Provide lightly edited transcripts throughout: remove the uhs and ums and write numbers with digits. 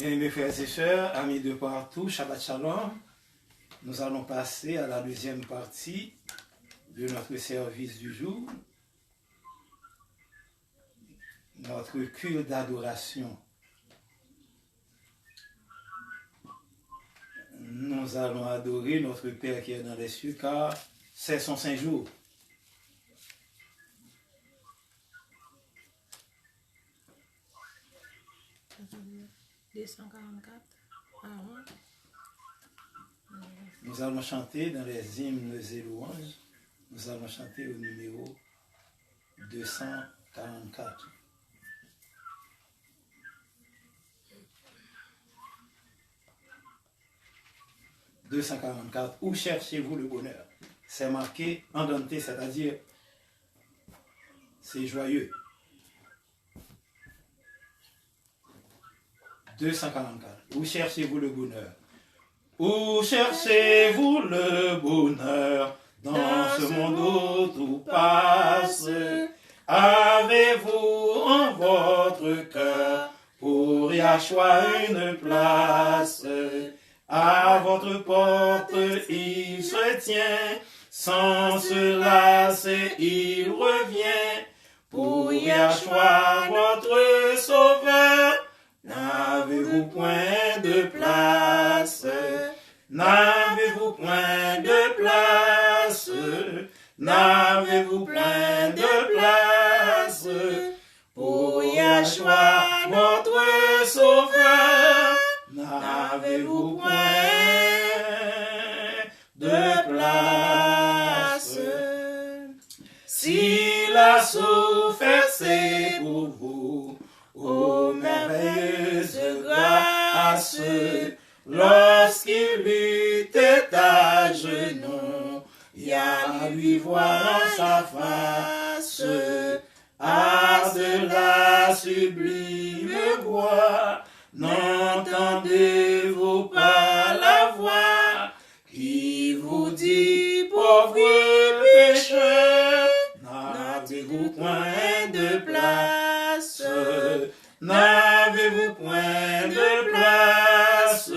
Et mes frères et sœurs, amis de partout, Shabbat Shalom, nous allons passer à la deuxième partie de notre service du jour, notre culte d'adoration. Nous allons adorer notre Père qui est dans les cieux, car c'est son saint jour. Nous allons chanter dans les hymnes et louanges. Nous allons chanter au numéro 244. « 244. Où cherchez-vous le bonheur ?» C'est marqué en Dante, c'est-à-dire c'est joyeux. 244. Où cherchez-vous le bonheur? Où cherchez-vous le bonheur dans ce monde où tout passe? Avez-vous en votre cœur pour Yahshua une place? À votre porte il se tient, sans se lasser il revient. Pour Yahshua votre sauveur, n'avez-vous point de place? N'avez-vous point de place? N'avez-vous point de place? Pour Yahshua votre sauveur, n'avez-vous point de place? S'il a souffert, c'est pour vous, ô merveilleuse grâce, lorsqu'il était à genoux, Yah lui voir en sa face, à de la sublime voix, n'entendez-vous pas la voix qui vous dit, pauvres pécheurs, n'avez-vous point de place? N'avez-vous point de place?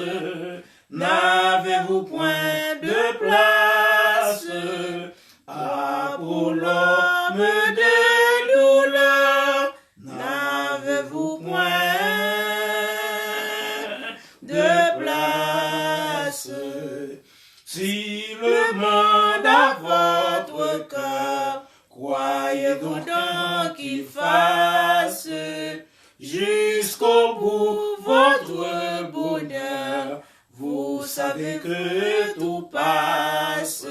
N'avez-vous point de place? Ah, pour l'homme de douleur, n'avez-vous point de place? Si le monde a votre cœur, croyez donc qu'il fasse jusqu'au bout votre bonheur. Vous savez que tout passe.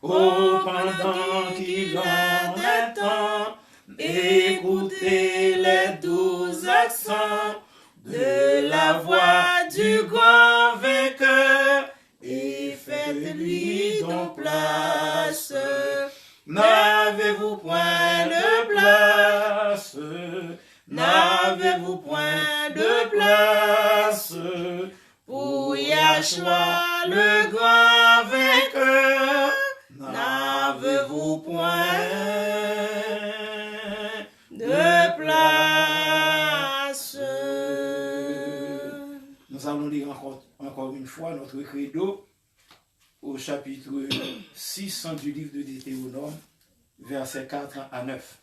Oh, pendant qu'il en est temps, écoutez les doux accents de la voix du grand vainqueur et faites-lui donc place. N'avez-vous point de place? N'avez-vous point de place? Pour Yahshua le grand vainqueur, n'avez-vous point de place? Nous allons lire encore une fois notre credo au chapitre 6 du livre de Deutéronome, versets 4 à 9.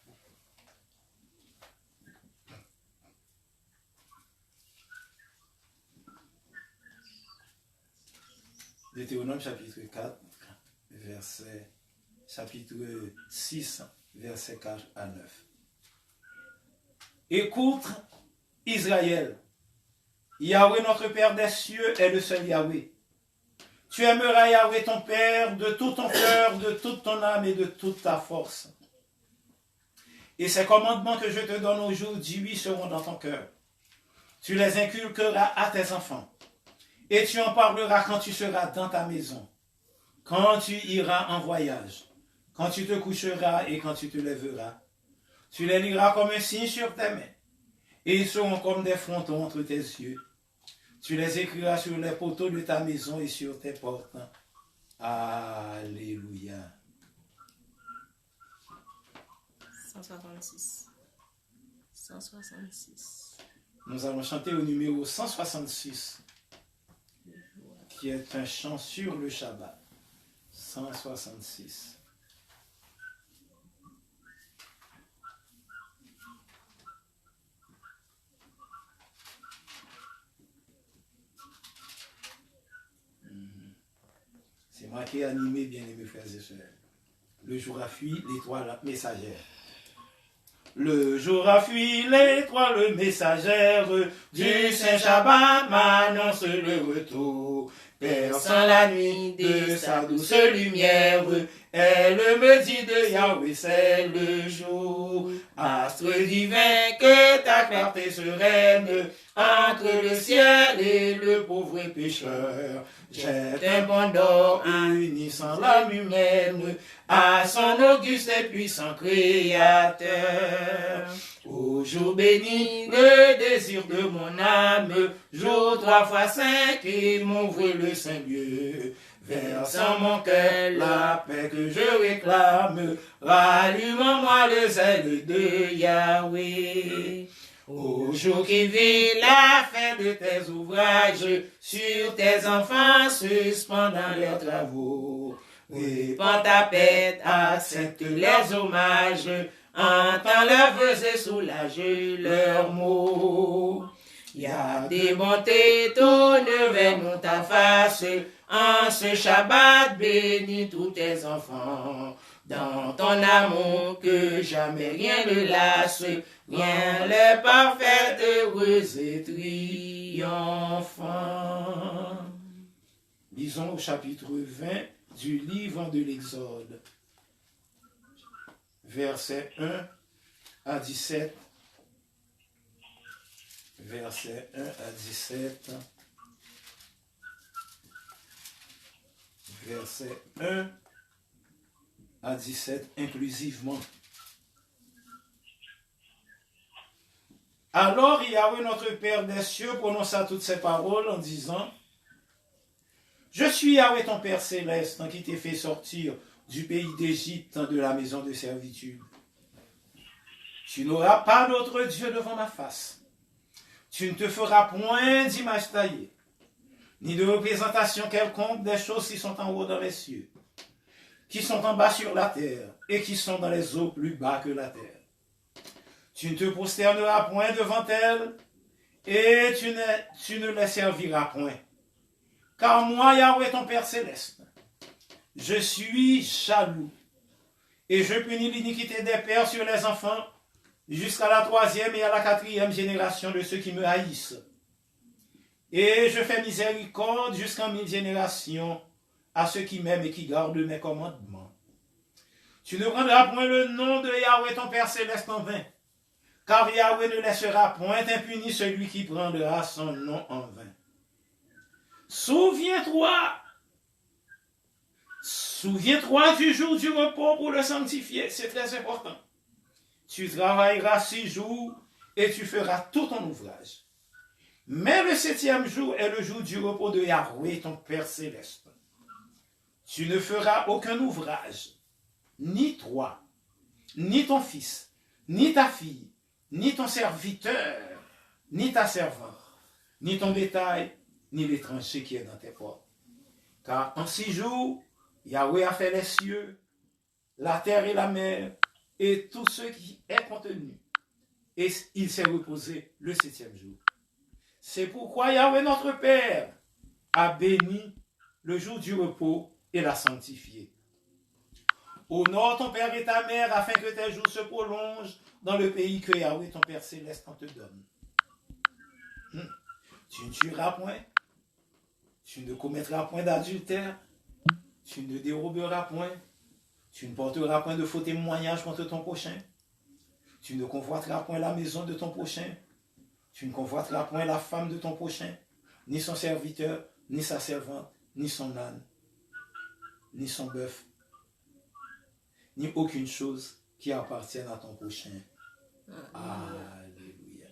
Deutéronome chapitre 4, chapitre 6, versets 4 à 9. Écoute, Israël, Yahweh notre Père des cieux est le seul Yahweh. Tu aimeras Yahweh ton Père de tout ton cœur, de toute ton âme et de toute ta force. Et ces commandements que je te donne aujourd'hui seront dans ton cœur. Tu les inculqueras à tes enfants. Et tu en parleras quand tu seras dans ta maison, quand tu iras en voyage, quand tu te coucheras et quand tu te lèveras. Tu les liras comme un signe sur tes mains, et ils seront comme des frontons entre tes yeux. Tu les écriras sur les poteaux de ta maison et sur tes portes. Alléluia. 166. Nous allons chanter au numéro 166, qui est un chant sur le Shabbat. 166. C'est moi qui ai animé, bien-aimés frères et sœurs. Le jour a fui, l'étoile messagère. Le jour a fui, l'étoile messagère du Saint Shabbat m'annonce le retour. Perçant la nuit de sa douce lumière, elle me dit de Yahweh, c'est le jour. Astre divin, que ta clarté sereine entre le ciel et le pauvre pécheur. Jette un banc d'or unissant l'âme humaine à son auguste et puissant Créateur. Ô jour béni, le désir de mon âme, jour 3 fois 5 et m'ouvre le saint lieu. Versant mon cœur la paix que je réclame, rallume en moi le zèle de Yahweh. Au jour qui vit la fin de tes ouvrages, sur tes enfants suspendant leurs travaux. Répands ta paix, accepte leurs hommages, entends leurs vœux et soulage leurs maux. Y'a des bontés, tourne vers nous ta face, en ce Shabbat bénis tous tes enfants. Dans ton amour que jamais rien ne lasse, rien le parfait, heureux et triomphant. Lisons au chapitre 20 du livre de l'Exode, versets 1 à 17. Versets 1 à 17. Versets 1 à 17 inclusivement. Alors Yahweh notre Père des cieux prononça toutes ces paroles en disant: Je suis Yahweh ton Père céleste qui t'ai fait sortir du pays d'Égypte de la maison de servitude. Tu n'auras pas d'autre Dieu devant ma face. Tu ne te feras point d'image taillée, ni de représentation quelconque des choses qui sont en haut dans les cieux, qui sont en bas sur la terre, et qui sont dans les eaux plus bas que la terre. Tu ne te prosterneras point devant elles, et tu ne les serviras point. Car moi, Yahweh, ton Père céleste, je suis jaloux, et je punis l'iniquité des pères sur les enfants, jusqu'à la 3e et à la 4e génération de ceux qui me haïssent. Et je fais miséricorde jusqu'en 1000 générations à ceux qui m'aiment et qui gardent mes commandements. Tu ne prendras point le nom de Yahweh ton Père céleste en vain, car Yahweh ne laissera point impuni celui qui prendra son nom en vain. Souviens-toi du jour du repos pour le sanctifier, c'est très important. Tu travailleras 6 jours et tu feras tout ton ouvrage. Mais le 7e jour est le jour du repos de Yahweh, ton Père céleste. Tu ne feras aucun ouvrage, ni toi, ni ton fils, ni ta fille, ni ton serviteur, ni ta servante, ni ton bétail, ni l'étranger qui est dans tes portes. Car en 6 jours, Yahweh a fait les cieux, la terre et la mer, et tout ce qui est contenu. Et il s'est reposé le 7e jour. C'est pourquoi Yahweh notre Père a béni le jour du repos et l'a sanctifié. Honore ton père et ta mère afin que tes jours se prolongent dans le pays que Yahweh ton Père céleste te donne. Tu ne tueras point, tu ne commettras point d'adultère, tu ne déroberas point, tu ne porteras point de faux témoignages contre ton prochain, tu ne convoiteras point la maison de ton prochain, tu ne convoiteras point la femme de ton prochain, ni son serviteur, ni sa servante, ni son âne, ni son bœuf, ni aucune chose qui appartienne à ton prochain. Alléluia.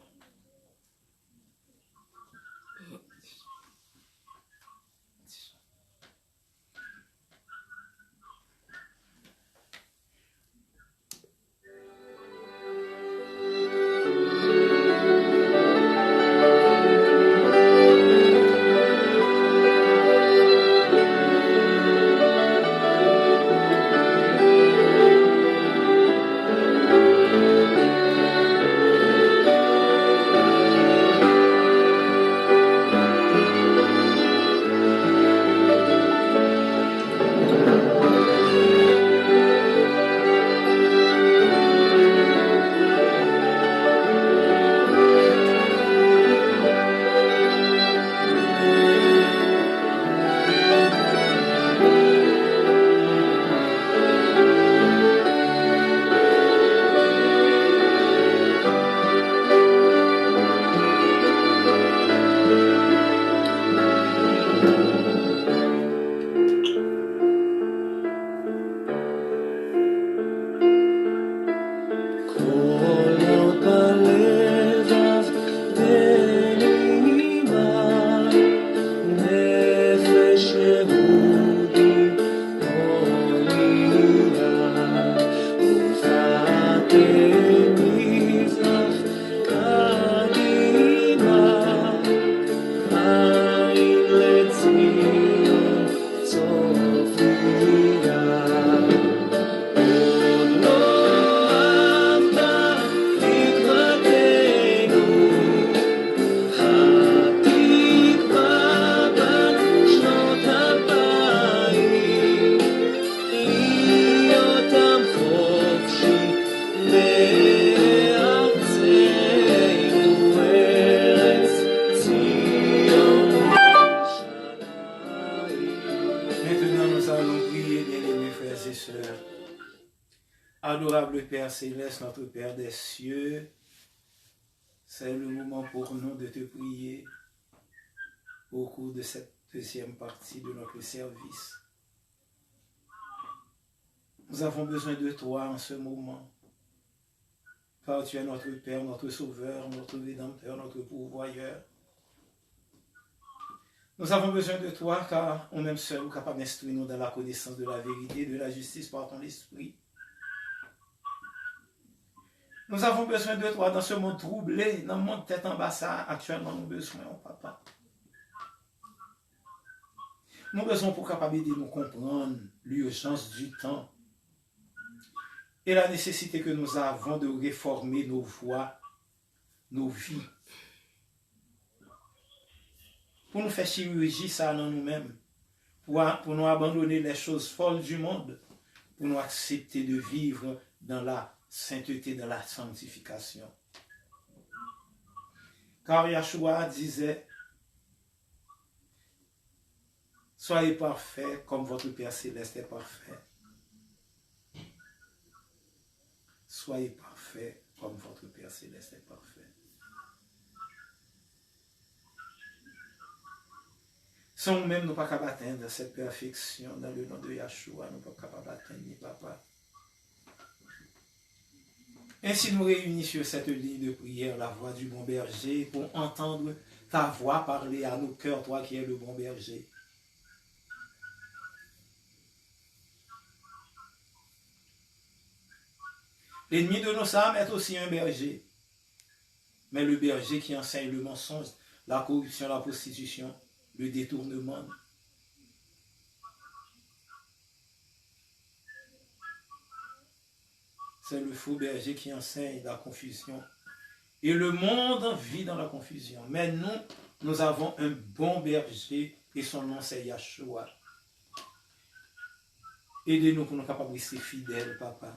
Aimable Père Céleste, notre Père des cieux, c'est le moment pour nous de te prier au cours de cette deuxième partie de notre service. Nous avons besoin de toi en ce moment, car tu es notre Père, notre Sauveur, notre Rédempteur, notre Pourvoyeur. Nous avons besoin de toi, car on même seul, capable d'instruire nous dans la connaissance de la vérité, de la justice par ton esprit. Nous avons besoin de toi dans ce monde troublé, dans le monde tête en bas, ça, actuellement, nous avons besoin, oh papa. Nous avons besoin pour capable de nous comprendre l'urgence du temps et la nécessité que nous avons de réformer nos voies, nos vies. Pour nous faire chirurgie ça dans nous-mêmes, pour nous abandonner les choses folles du monde, pour nous accepter de vivre dans la sainteté, dans la sanctification. Car Yahshua disait, soyez parfaits comme votre Père Céleste est parfait. Soyez parfaits comme votre Père Céleste est parfait. Sans nous-mêmes, nous ne sommes pas capables d'atteindre cette perfection dans le nom de Yahshua, nous ne sommes pas capables d'atteindre, papa. Ainsi, nous réunissons sur cette ligne de prière la voix du bon berger pour entendre ta voix parler à nos cœurs, toi qui es le bon berger. L'ennemi de nos âmes est aussi un berger, mais le berger qui enseigne le mensonge, la corruption, la prostitution, le détournement. C'est le faux berger qui enseigne la confusion. Et le monde vit dans la confusion. Mais nous avons un bon berger et son nom c'est Yahshua. Aidez-nous pour nous capables de rester fidèles, papa,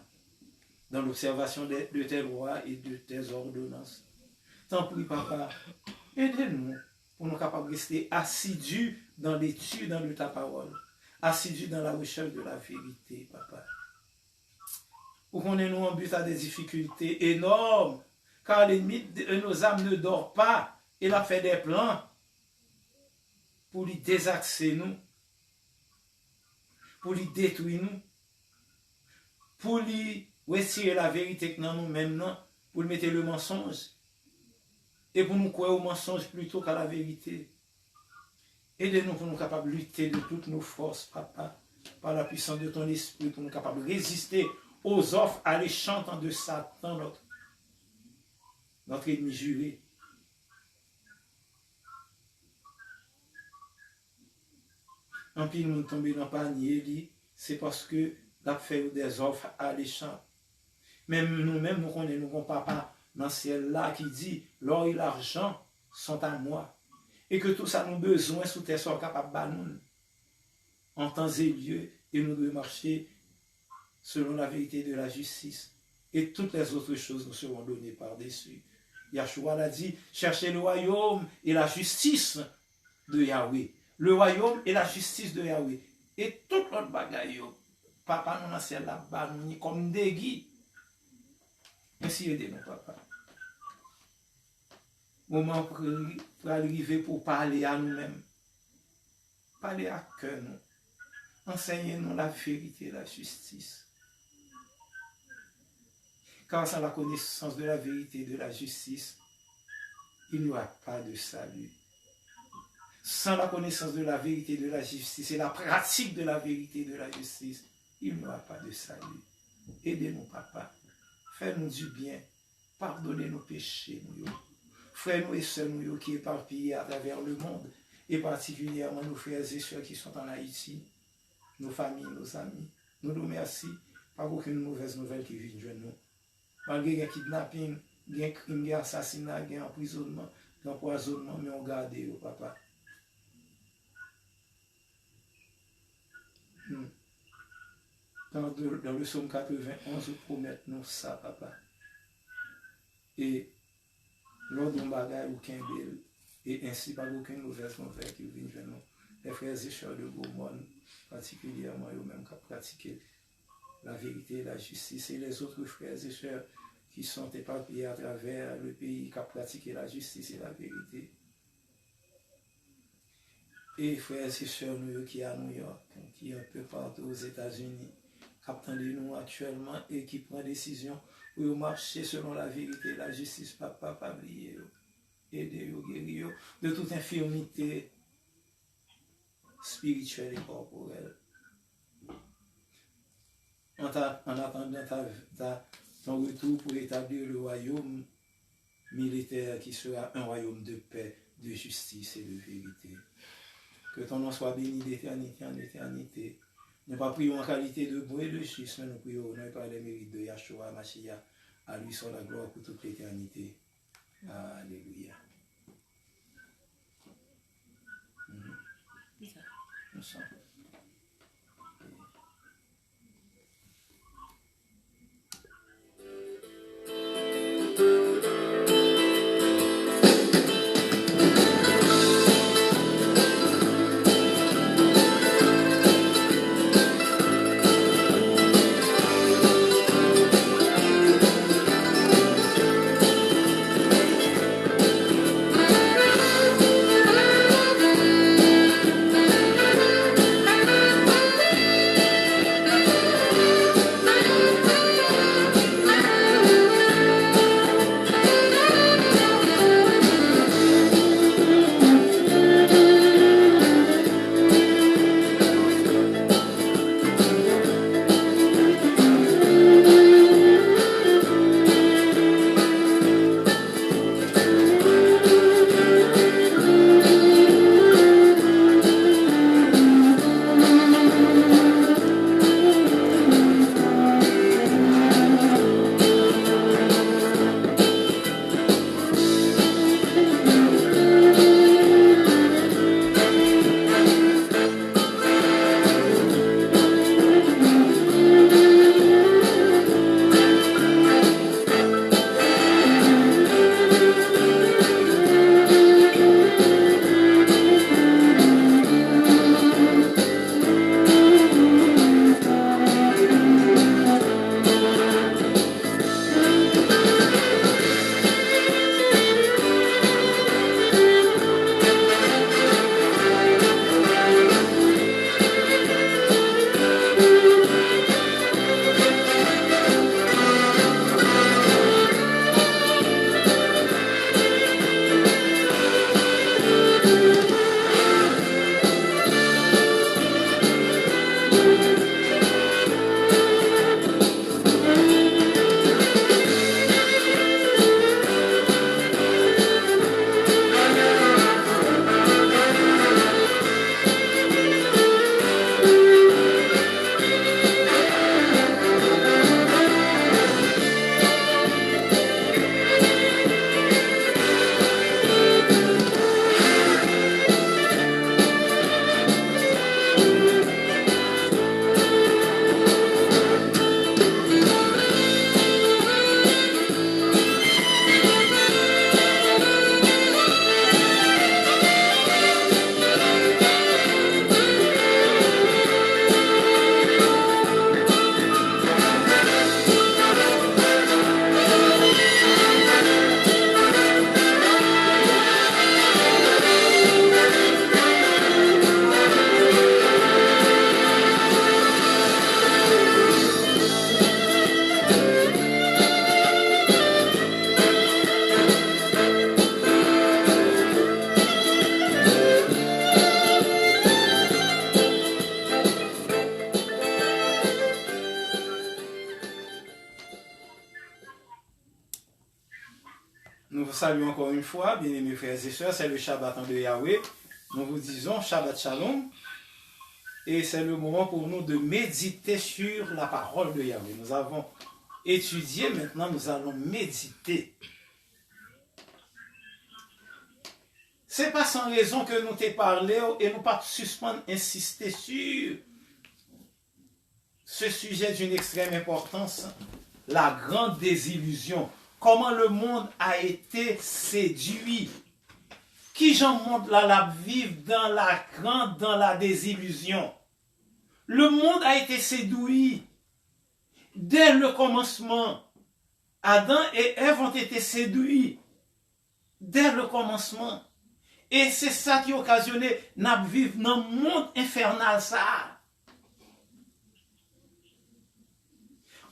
dans l'observation de tes lois et de tes ordonnances. T'en prie, papa, aidez-nous pour nous capables de rester assidus dans l'étude de ta parole, assidus dans la recherche de la vérité, papa. Pour qu'on ait nous en but à des difficultés énormes, car l'ennemi de nos âmes ne dort pas, il a fait des plans pour lui désaxer nous, pour lui détruire nous, pour lui retirer la vérité que dans nous-mêmes, pour lui mettre le mensonge, et pour nous croire au mensonge plutôt qu'à la vérité. Aidez-nous pour nous capables de lutter de toutes nos forces, papa, par la puissance de ton esprit, pour nous capables de résister aux offres alléchantes de Satan, notre ennemi juré. En pile, nous tombons dans le panier, c'est parce que nous avons fait des offres alléchantes. Même nous-mêmes, nous connaissons papa dans le ciel là qui dit, l'or et l'argent sont à moi. Et que tout ça, nous besoin sous tes soins capables de nous. En temps et lieu, et nous devons marcher selon la vérité de la justice. Et toutes les autres choses nous seront données par-dessus. Yahshua l'a dit, cherchez le royaume et la justice de Yahweh. Le royaume et la justice de Yahweh. Et toute notre bagaille, papa nous dans ciel là-bas, nous sommes comme des guides. Merci aidez-nous, papa. Moment pour arriver pour parler à nous-mêmes. Parler à cœur nous. Enseignez-nous la vérité et la justice. Car sans la connaissance de la vérité et de la justice, il n'y aura pas de salut. Sans la connaissance de la vérité et de la justice et la pratique de la vérité et de la justice, il n'y aura pas de salut. Aidez-nous, papa. Fais-nous du bien. Pardonnez nos péchés, nous. Frères nous et sœurs nous qui éparpillés à travers le monde, et particulièrement nos frères et sœurs qui sont en Haïti, nos familles, nos amis. Nous nous remercions par aucune mauvaise nouvelle qui vient de nous. Malgré un kidnapping, un crime, un assassinat, un emprisonnement, un empoisonnement, mais on garde, papa. Dans le psaume 91, promettez nous ça, papa. Et lors d'un bagage ou qu'un bel, et ainsi par aucune mauvaise nouvelle qui vient de nous. Les frères et sœurs de Gaumont, particulièrement eux-mêmes qui ont pratiqué la vérité, la justice, et les autres frères et sœurs qui sont éparpillés à travers le pays, qui ont pratiqué la justice et la vérité. Et frères et sœurs nous qui à New York, qui un peu partout aux États-Unis, qui attendent nous actuellement et qui prennent décision pour marcher selon la vérité, la justice, pas oublier, aider, guérir de toute infirmité spirituelle et corporelle. En attendant ton retour pour établir le royaume militaire qui sera un royaume de paix, de justice et de vérité. Que ton nom soit béni d'éternité en éternité. Nous ne pas prions en qualité de bon et de juste, mais nous prions au nom par les mérites de Yahshua Mashiach. À lui soit la gloire pour toute l'éternité. Alléluia. Nous sommes. Nous vous saluons encore une fois, bien-aimés frères et sœurs, c'est le Shabbat de Yahweh. Nous vous disons Shabbat Shalom. Et c'est le moment pour nous de méditer sur la parole de Yahweh. Nous avons étudié, maintenant nous allons méditer. C'est pas sans raison que nous t'ai parlé et nous pas suspendre, insister sur ce sujet d'une extrême importance, la grande désillusion. Comment le monde a été séduit. Qui j'en montre là la vivre dans la désillusion. Le monde a été séduit Dès le commencement, Adam et Ève ont été séduits. Dès le commencement. Et c'est ça qui a occasionné nous vivre dans le monde infernal, ça.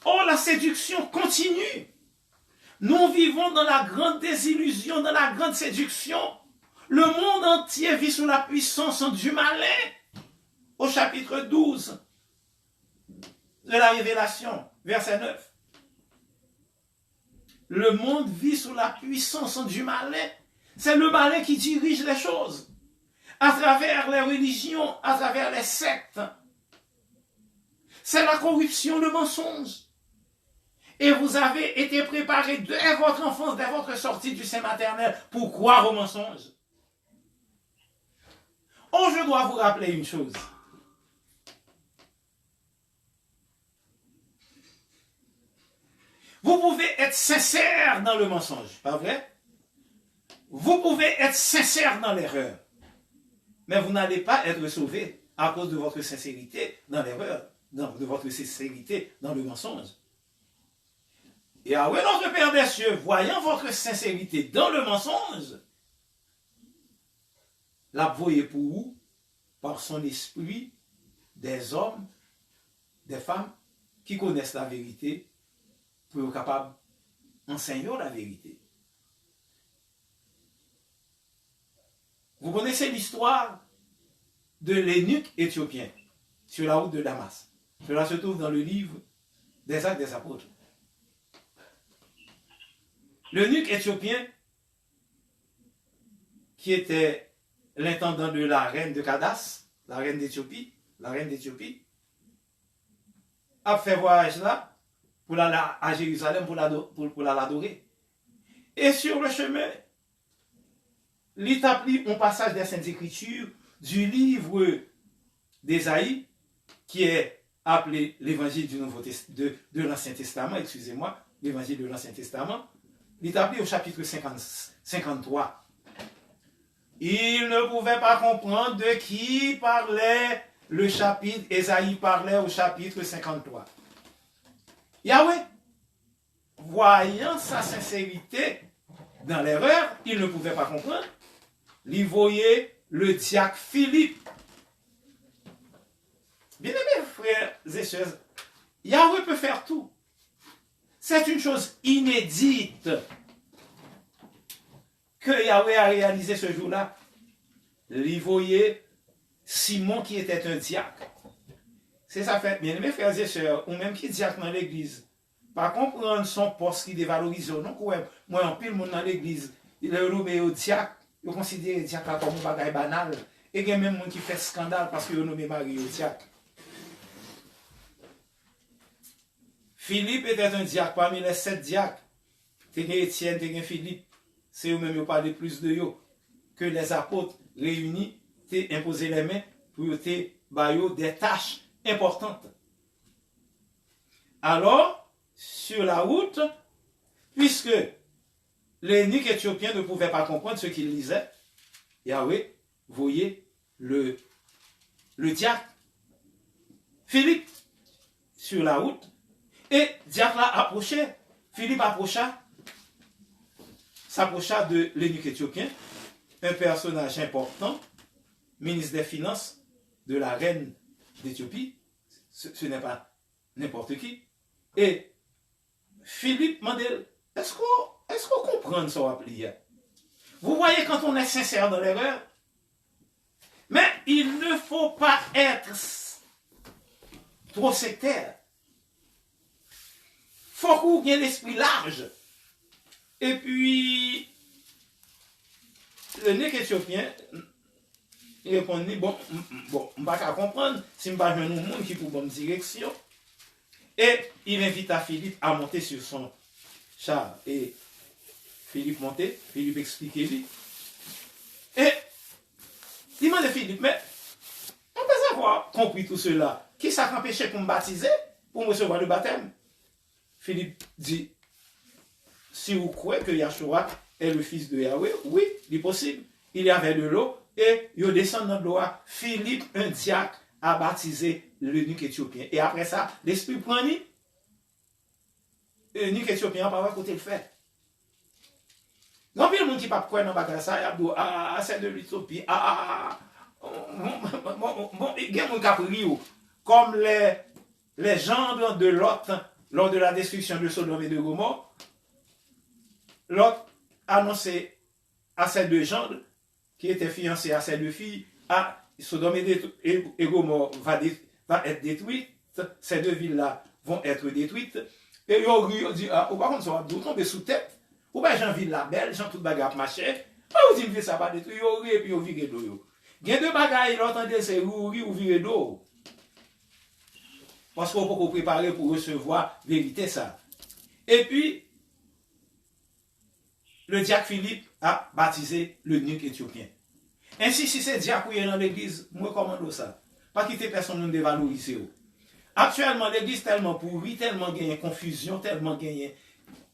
Or, la séduction continue. Nous vivons dans la grande désillusion, dans la grande séduction. Le monde entier vit sous la puissance du malin. Au chapitre 12 de la Révélation, verset 9. Le monde vit sous la puissance du malin. C'est le malin qui dirige les choses. À travers les religions, à travers les sectes. C'est la corruption, le mensonge. Et vous avez été préparé dès votre enfance, dès votre sortie du sein maternel, pour croire au mensonge. Oh, je dois vous rappeler une chose. Vous pouvez être sincère dans le mensonge, pas vrai? Vous pouvez être sincère dans l'erreur. Mais vous n'allez pas être sauvé à cause de votre sincérité dans l'erreur, de votre sincérité dans le mensonge. Et Yahweh, notre Père des cieux, voyant votre sincérité dans le mensonge, l'a voyé pour vous, par son esprit, des hommes, des femmes qui connaissent la vérité, pour être capables d'enseigner la vérité. Vous connaissez l'histoire de l'eunuque éthiopien sur la route de Damas. Cela se trouve dans le livre des Actes des Apôtres. L'eunuque éthiopien, qui était l'intendant de la reine de Candace, la reine d'Éthiopie, a fait voyage là pour aller à Jérusalem pour l'adorer. Et sur le chemin, il établit un passage des Saintes Écritures du livre d'Ésaïe, qui est appelé l'évangile de l'Ancien Testament, l'évangile de l'Ancien Testament. Il établit au chapitre 53. Il ne pouvait pas comprendre de qui parlait le chapitre. Ésaïe parlait au chapitre 53. Yahweh, voyant sa sincérité dans l'erreur, il ne pouvait pas comprendre. Il voyait le diacre Philippe. Bien-aimés frères et sœurs, Yahweh peut faire tout. C'est une chose inédite que Yahweh a réalisé ce jour-là. Il voyait Simon qui était un diacre. C'est ça fait, bien aimés frères et sœurs, ou même qui diacre dans l'église, pas comprendre son poste qui dévalorise. Non, moi, en pile monde dans l'église, il est nommé au diacre, il considère le diacre comme un bagage banal, et il y a même monde qui fait scandale parce qu'il est nommé Marie au diacre. Philippe était un diacre parmi les 7 diacres. T'es Étienne, t'es Philippe. C'est eux-mêmes qui parlent plus de eux que les apôtres réunis, t'es imposé les mains pour te bailler des tâches importantes. Alors, sur la route, puisque l'eunuque éthiopien ne pouvait pas comprendre ce qu'il lisait, Yahweh voyait le diacre Philippe sur la route. Et diacre là approchait, Philippe s'approcha de l'eunuque éthiopien, un personnage important, ministre des Finances de la reine d'Éthiopie, ce n'est pas n'importe qui. Et Philippe m'a dit, est-ce qu'on comprend ce qu'on a prié? Vous voyez quand on est sincère dans l'erreur, mais il ne faut pas être trop sectaire. Il faut qu'on ait l'esprit large. Et puis, le nez éthiopien, il répondit, bon, je ne peux pas comprendre si je ne pas un monde qui pour bonne direction. Et il invita Philippe à monter sur son char. Et Philippe montait, Philippe expliquait lui. Et il m'a dit Philippe, mais on peut avoir compris tout cela. Qui ça empêché pour me baptiser, pour me recevoir le baptême? Philippe dit, si vous croyez que Yahshua est le fils de Yahweh, oui, il est possible. Il y avait de l'eau et il descend dans l'eau. Philippe, un diacre, a baptisé l'eunuque éthiopien. Et après ça, l'esprit prenait eunuque éthiopien, pas côté le fait. Non, puis le monde qui pas quoi dans bagage ça, il a dit, ah, c'est de l'Éthiopie, bon, il y a mon caprio, comme les gendres de Lot, lors de la destruction de Sodome et de Gomorrhe, Lot annonçait à ces deux gendres, qui étaient fiancés à ces deux filles, à Sodome et Gomorrhe va être détruite, ces deux villes-là vont être détruites, et ils ont dit, ah, par contre, ça va tomber sous tête, ou bien j'en ville la belle, j'en tout bagarre marché, ou si ça va détruire, et puis ils virent d'eau. Il y a deux bagailles, l'entendez, c'est rourir ou virer d'eau. Parce qu'on peut préparer pour recevoir vérité ça. Et puis, le diacre Philippe a baptisé le nuque éthiopien. Ainsi, si c'est diacre qui est dans l'église, moi recommande ça. Pas quitter personne ne dévaloriser. Actuellement, l'église tellement pourrie, tellement gagne confusion, tellement gagne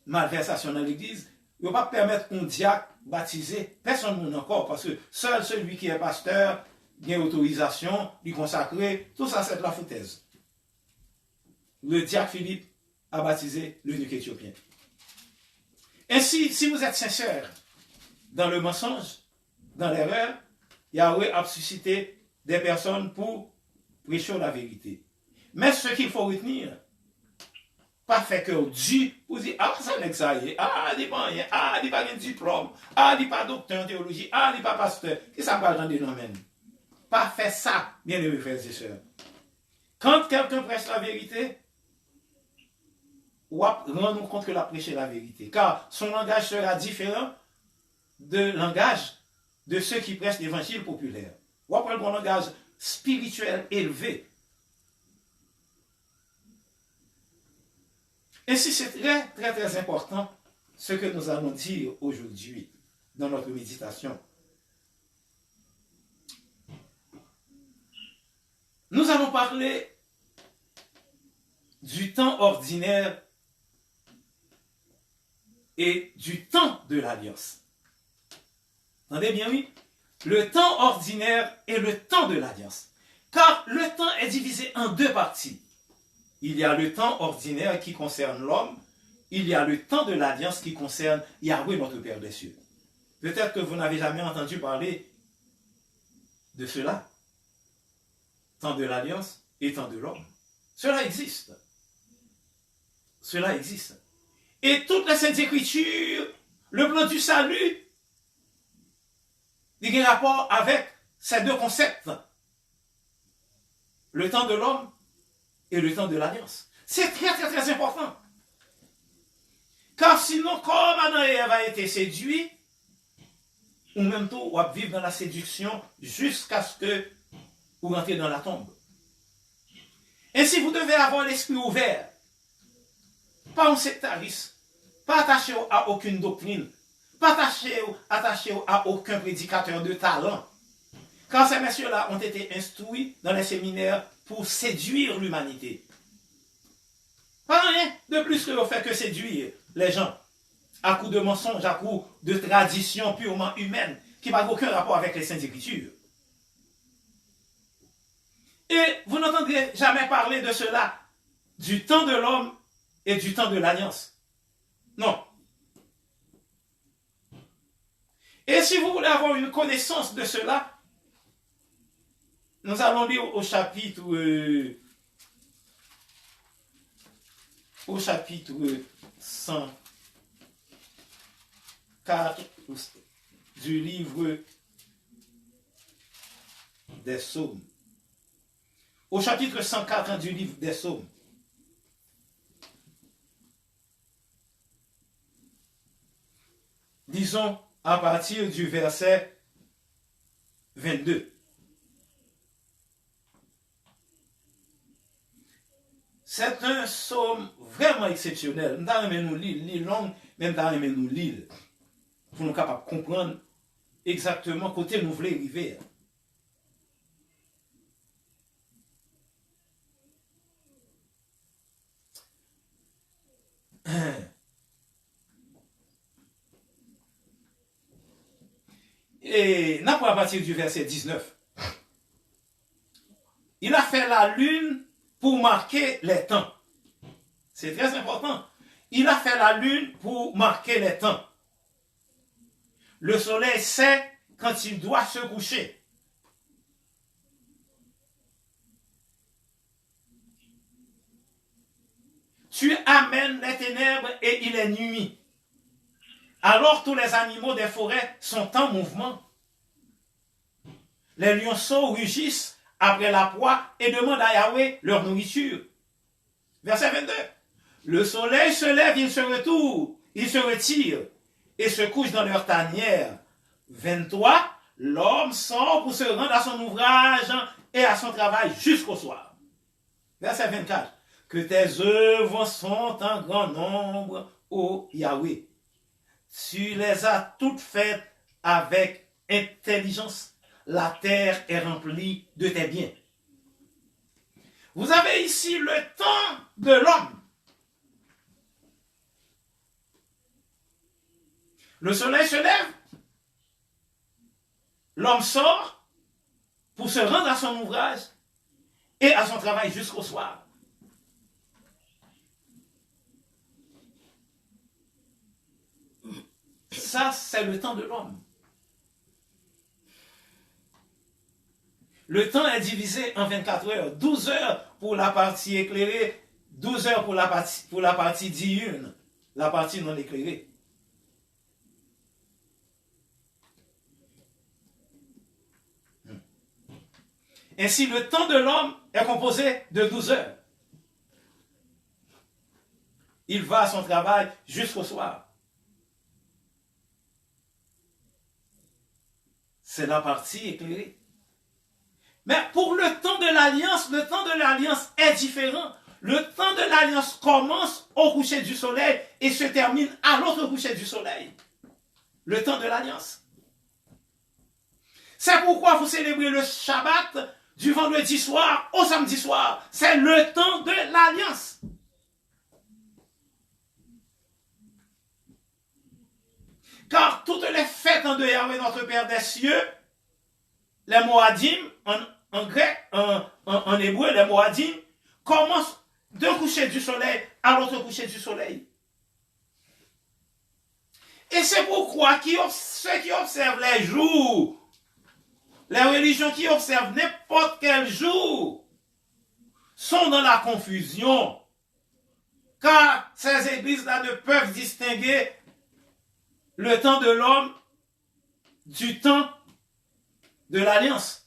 malversation dans l'église, il ne va pas permettre qu'un diacre baptisé, personne ne encore, parce que seul celui qui est pasteur, a autorisation, lui consacrer, tout ça c'est de la foutaise. Le diacre Philippe a baptisé l'eunuque éthiopien. Ainsi, si vous êtes sincère dans le mensonge, dans l'erreur, Yahweh a suscité des personnes pour prêcher la vérité. Mais ce qu'il faut retenir, pas fait que Dieu vous dit, ah, ça n'est que ça y est, ah, il pas rien, ah, il pas de diplôme, ah, il pas docteur en théologie, ah, il pas pasteur, qui ça va dans des domaines. Pas fait ça, bien aimés frères et sœurs. Quand quelqu'un prêche la vérité, rend-nous compte que la prêcher la vérité. Car son langage sera différent de langage de ceux qui prêchent l'évangile populaire. Ou après un langage spirituel élevé. Ainsi, c'est très, très, très important ce que nous allons dire aujourd'hui dans notre méditation. Nous allons parler du temps ordinaire et du temps de l'alliance. Entendez bien, oui? Le temps ordinaire et le temps de l'alliance. Car le temps est divisé en deux parties. Il y a le temps ordinaire qui concerne l'homme, il y a le temps de l'alliance qui concerne Yahweh, notre Père des cieux. Peut-être que vous n'avez jamais entendu parler de cela. Temps de l'alliance et temps de l'homme. Cela existe. Cela existe. Et toutes les Saintes Écritures, le plan du salut, il y a un rapport avec ces deux concepts. Le temps de l'homme et le temps de l'alliance. C'est très, très, très important. Car sinon, comme Adam et Ève a été séduits, ou même tout, on va vivre dans la séduction jusqu'à ce que vous rentrez dans la tombe. Ainsi, vous devez avoir l'esprit ouvert. Pas un sectariste, pas attaché à aucune doctrine, pas attaché à aucun prédicateur de talent. Car ces messieurs-là ont été instruits dans les séminaires pour séduire l'humanité. Pas rien de plus que le fait que séduire les gens à coup de mensonges, à coup de traditions purement humaines qui n'ont aucun rapport avec les Saintes Écritures. Et vous n'entendrez jamais parler de cela, du temps de l'homme et du temps de l'alliance. Non. Et si vous voulez avoir une connaissance de cela, nous allons lire au chapitre 104 du livre des Psaumes. Au chapitre 104 du livre des Psaumes. Disons à partir du verset 22. C'est un psaume vraiment exceptionnel. Nous allons nous lire long, même nous allons nous lire pour nous capables de comprendre exactement côté nous voulons arriver. Et n'a pas à partir du verset 19. Il a fait la lune pour marquer les temps. C'est très important. il a fait la lune pour marquer les temps. Le soleil sait quand il doit se coucher. Tu amènes les ténèbres et il est nuit. Alors tous les animaux des forêts sont en mouvement. Les lionceaux rugissent après la proie et demandent à Yahweh leur nourriture. Verset 22. Le soleil se lève, il se retourne, il se retire et se couche dans leur tanière. 23. L'homme sort pour se rendre à son ouvrage et à son travail jusqu'au soir. Verset 24. Que tes œuvres sont en grand nombre, ô Yahweh. Tu les as toutes faites avec intelligence. La terre est remplie de tes biens. Vous avez ici le temps de l'homme. Le soleil se lève. L'homme sort pour se rendre à son ouvrage et à son travail jusqu'au soir. Ça, c'est le temps de l'homme. Le temps est divisé en 24 heures. 12 heures pour la partie éclairée, 12 heures pour la partie diurne, la partie non éclairée. Ainsi, le temps de l'homme est composé de 12 heures. Il va à son travail jusqu'au soir. C'est la partie éclairée. Mais pour le temps de l'alliance est différent. Le temps de l'alliance commence au coucher du soleil et se termine à l'autre coucher du soleil. Le temps de l'alliance. C'est pourquoi vous célébrez le Shabbat du vendredi soir au samedi soir. C'est le temps de l'alliance. Car toutes les fêtes de Yahweh, notre Père des cieux, les Moadim, en grec, en hébreu, les Moadim, commencent d'un coucher du soleil à l'autre coucher du soleil. Et c'est pourquoi ceux qui observent les jours, les religions qui observent n'importe quel jour, sont dans la confusion. Car ces églises-là ne peuvent distinguer le temps de l'homme du temps de l'alliance.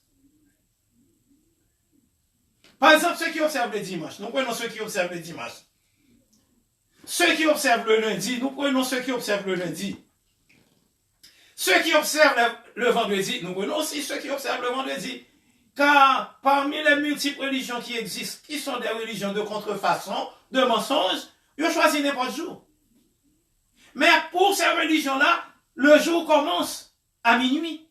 Par exemple, ceux qui observent le dimanche, nous prenons ceux qui observent le dimanche. Ceux qui observent le lundi, nous prenons ceux qui observent le lundi. Ceux qui observent le vendredi, nous prenons aussi ceux qui observent le vendredi. Car parmi les multiples religions qui existent, qui sont des religions de contrefaçon, de mensonges, ils ont choisi n'importe jour. Mais pour ces religions-là, le jour commence à minuit.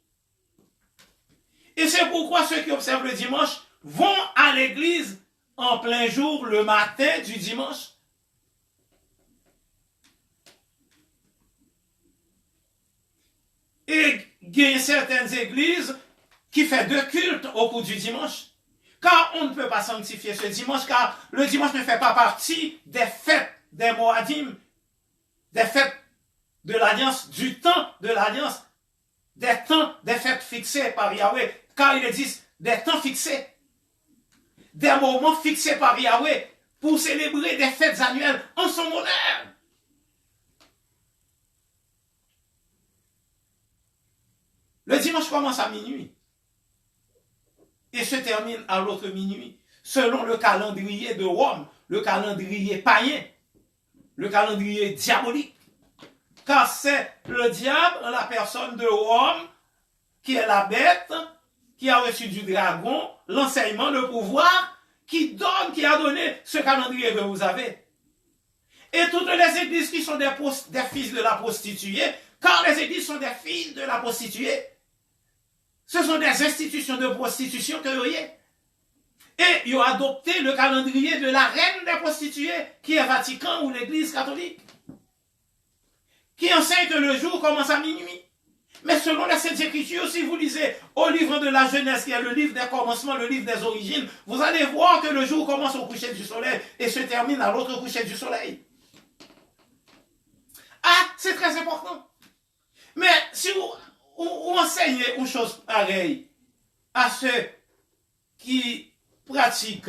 Et c'est pourquoi ceux qui observent le dimanche vont à l'église en plein jour le matin du dimanche. Et il y a certaines églises qui font deux cultes au cours du dimanche. Car on ne peut pas sanctifier ce dimanche, car le dimanche ne fait pas partie des fêtes des Moadim, des fêtes de l'alliance, du temps de l'alliance, des temps, des fêtes fixées par Yahweh, car il existe des temps fixés, des moments fixés par Yahweh pour célébrer des fêtes annuelles en son honneur. Le dimanche commence à minuit et se termine à l'autre minuit, selon le calendrier de Rome, le calendrier païen, le calendrier diabolique. Car c'est le diable, la personne de Rome, qui est la bête, qui a reçu du dragon l'enseignement, le pouvoir, qui a donné ce calendrier que vous avez. Et toutes les églises qui sont des fils de la prostituée, car les églises sont des fils de la prostituée, ce sont des institutions de prostitution que vous voyez. Et ils ont adopté le calendrier de la reine des prostituées, qui est Vatican ou l'église catholique, qui enseigne que le jour commence à minuit. Mais selon les Saintes Écritures, si vous lisez au livre de la Genèse, qui est le livre des commencements, le livre des origines, vous allez voir que le jour commence au coucher du soleil et se termine à l'autre coucher du soleil. C'est très important. Mais si vous enseignez une chose pareille à ceux qui pratiquent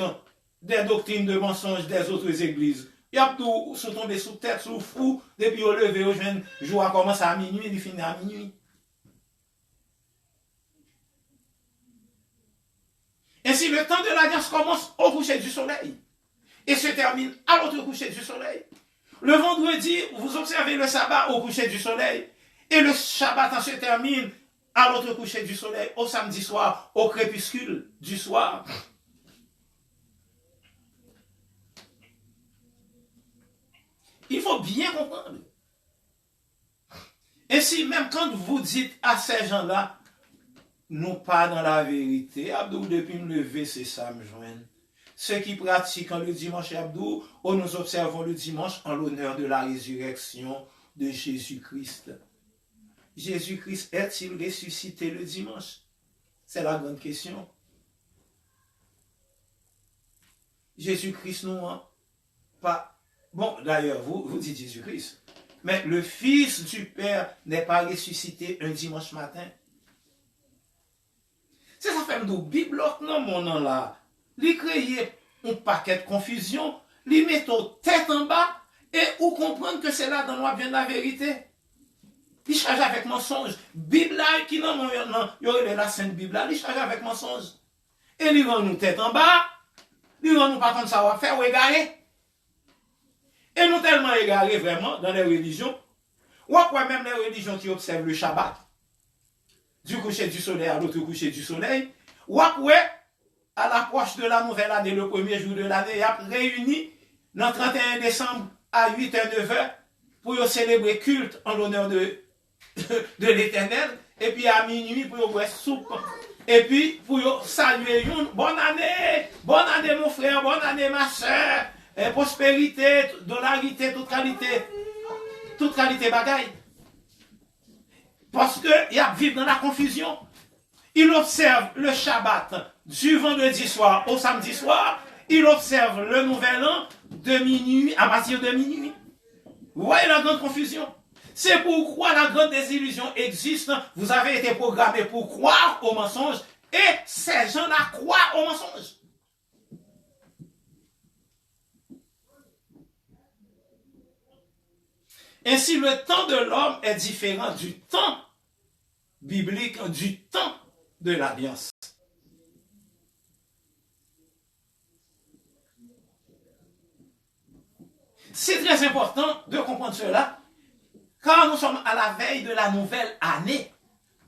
des doctrines de mensonges des autres églises, il y a tout se tomber sous tête, sous fou, depuis au lever, au jeune jour commence à minuit, il finit à minuit. Ainsi, le temps de l'alliance commence au coucher du soleil et se termine à l'autre coucher du soleil. Le vendredi, vous observez le sabbat au coucher du soleil et le Shabbat se termine à l'autre coucher du soleil, au samedi soir, au crépuscule du soir. Il faut bien comprendre. Ainsi, même quand vous dites à ces gens-là, non pas dans la vérité, Abdou, depuis me lever, c'est ça me joindre. Ceux qui pratiquent le dimanche, Abdou, nous observons le dimanche en l'honneur de la résurrection de Jésus-Christ. Jésus-Christ est-il ressuscité le dimanche? C'est la grande question. Jésus-Christ, non, pas. Bon, d'ailleurs, vous dites Jésus-Christ. Mais le Fils du Père n'est pas ressuscité un dimanche matin. C'est ça fait de Bible, non, mon nom là. Lui créer un paquet de confusion, lui mettre tête en bas, et ou comprendre que c'est là dans nous vient la vérité. Il charge avec mensonge. Bible là, qui non, il y aurait la Sainte Bible là, il charge avec mensonge. Et lui rend nous tête en bas, lui rend nous pas comme ça va faire ou égarer. Et nous tellement égarés vraiment dans les religions, ou après même les religions qui observent le Shabbat, du coucher du soleil à l'autre coucher du soleil, ou après, à l'approche de la nouvelle année, le premier jour de l'année, il y a réuni le 31 décembre à 8h, 9h pour célébrer culte en l'honneur de l'Éternel, et puis à minuit pour boire soupe, et puis pour saluer une bonne année mon frère, bonne année ma soeur, et prospérité, dollarité, toute qualité bagaille. Parce qu'il y a vivre dans la confusion. Il observe le Shabbat du vendredi soir au samedi soir. Il observe le nouvel an de minuit à partir de minuit. Vous voyez la grande confusion? C'est pourquoi la grande désillusion existe. Vous avez été programmés pour croire aux mensonges et ces gens-là croient aux mensonges. Ainsi, le temps de l'homme est différent du temps biblique, du temps de l'alliance. C'est très important de comprendre cela, car nous sommes à la veille de la nouvelle année.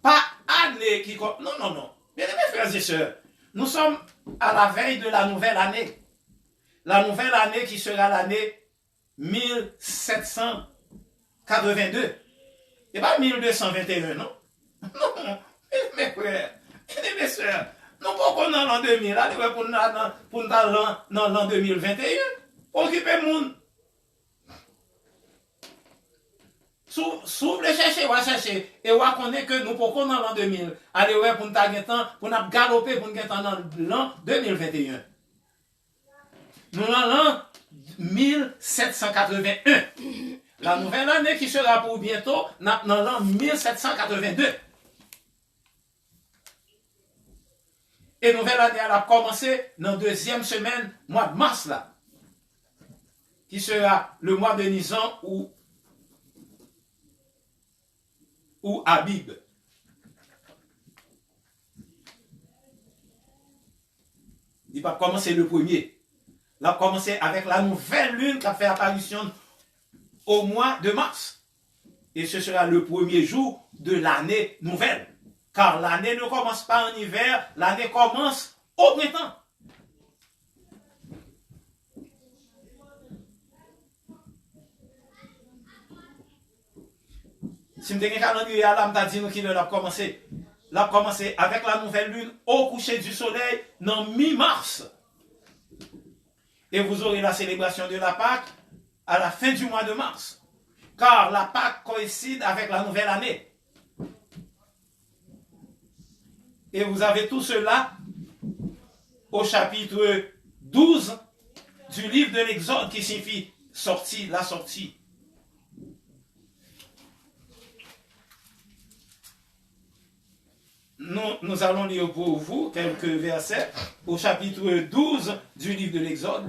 Pas année qui... Non. Bien aimés frères et sœurs, nous sommes à la veille de la nouvelle année. La nouvelle année qui sera l'année 1782. Et pas 1221, non? Non, mes frères, mes soeurs, nous pouvons dans l'an 2000, allez, pour nous dans l'an 2021, pour occuper le monde. Si vous voulez chercher, on va chercher, et on va connaître que nous pouvons dans l'an 2000, allez, pour nous temps, pour nous galoper, pour nous dans l'an 2021. Nous dans l'an 1781. La nouvelle année qui sera pour bientôt dans l'an 1782. Et nouvelle année, elle a commencé dans la deuxième semaine, mois de mars, là, qui sera le mois de Nisan ou Abib. Il va commencer le premier. Il a commencé avec la nouvelle lune qui a fait apparition au mois de mars. Et ce sera le premier jour de l'année nouvelle. Car l'année ne commence pas en hiver, l'année commence au printemps. Si je me calendrier, là, je dit qu'il a commencé. Il a commencé avec la nouvelle lune au coucher du soleil dans mi-mars. Et vous aurez la célébration de la Pâque à la fin du mois de mars. Car la Pâque coïncide avec la nouvelle année. Et vous avez tout cela au chapitre 12 du livre de l'Exode qui signifie sortie, la sortie. nous allons lire pour vous quelques versets au chapitre 12 du livre de l'Exode.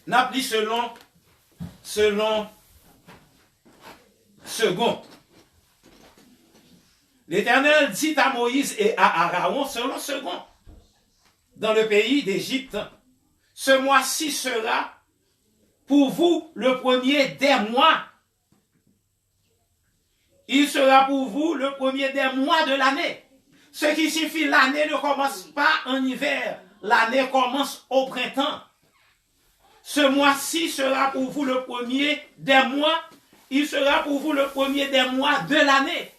N'appli selon second. L'Éternel dit à Moïse et à Aaron selon second. Dans le pays d'Égypte, ce mois-ci sera pour vous le premier des mois. Il sera pour vous le premier des mois de l'année. Ce qui signifie l'année ne commence pas en hiver. L'année commence au printemps. Ce mois-ci sera pour vous le premier des mois. Il sera pour vous le premier des mois de l'année.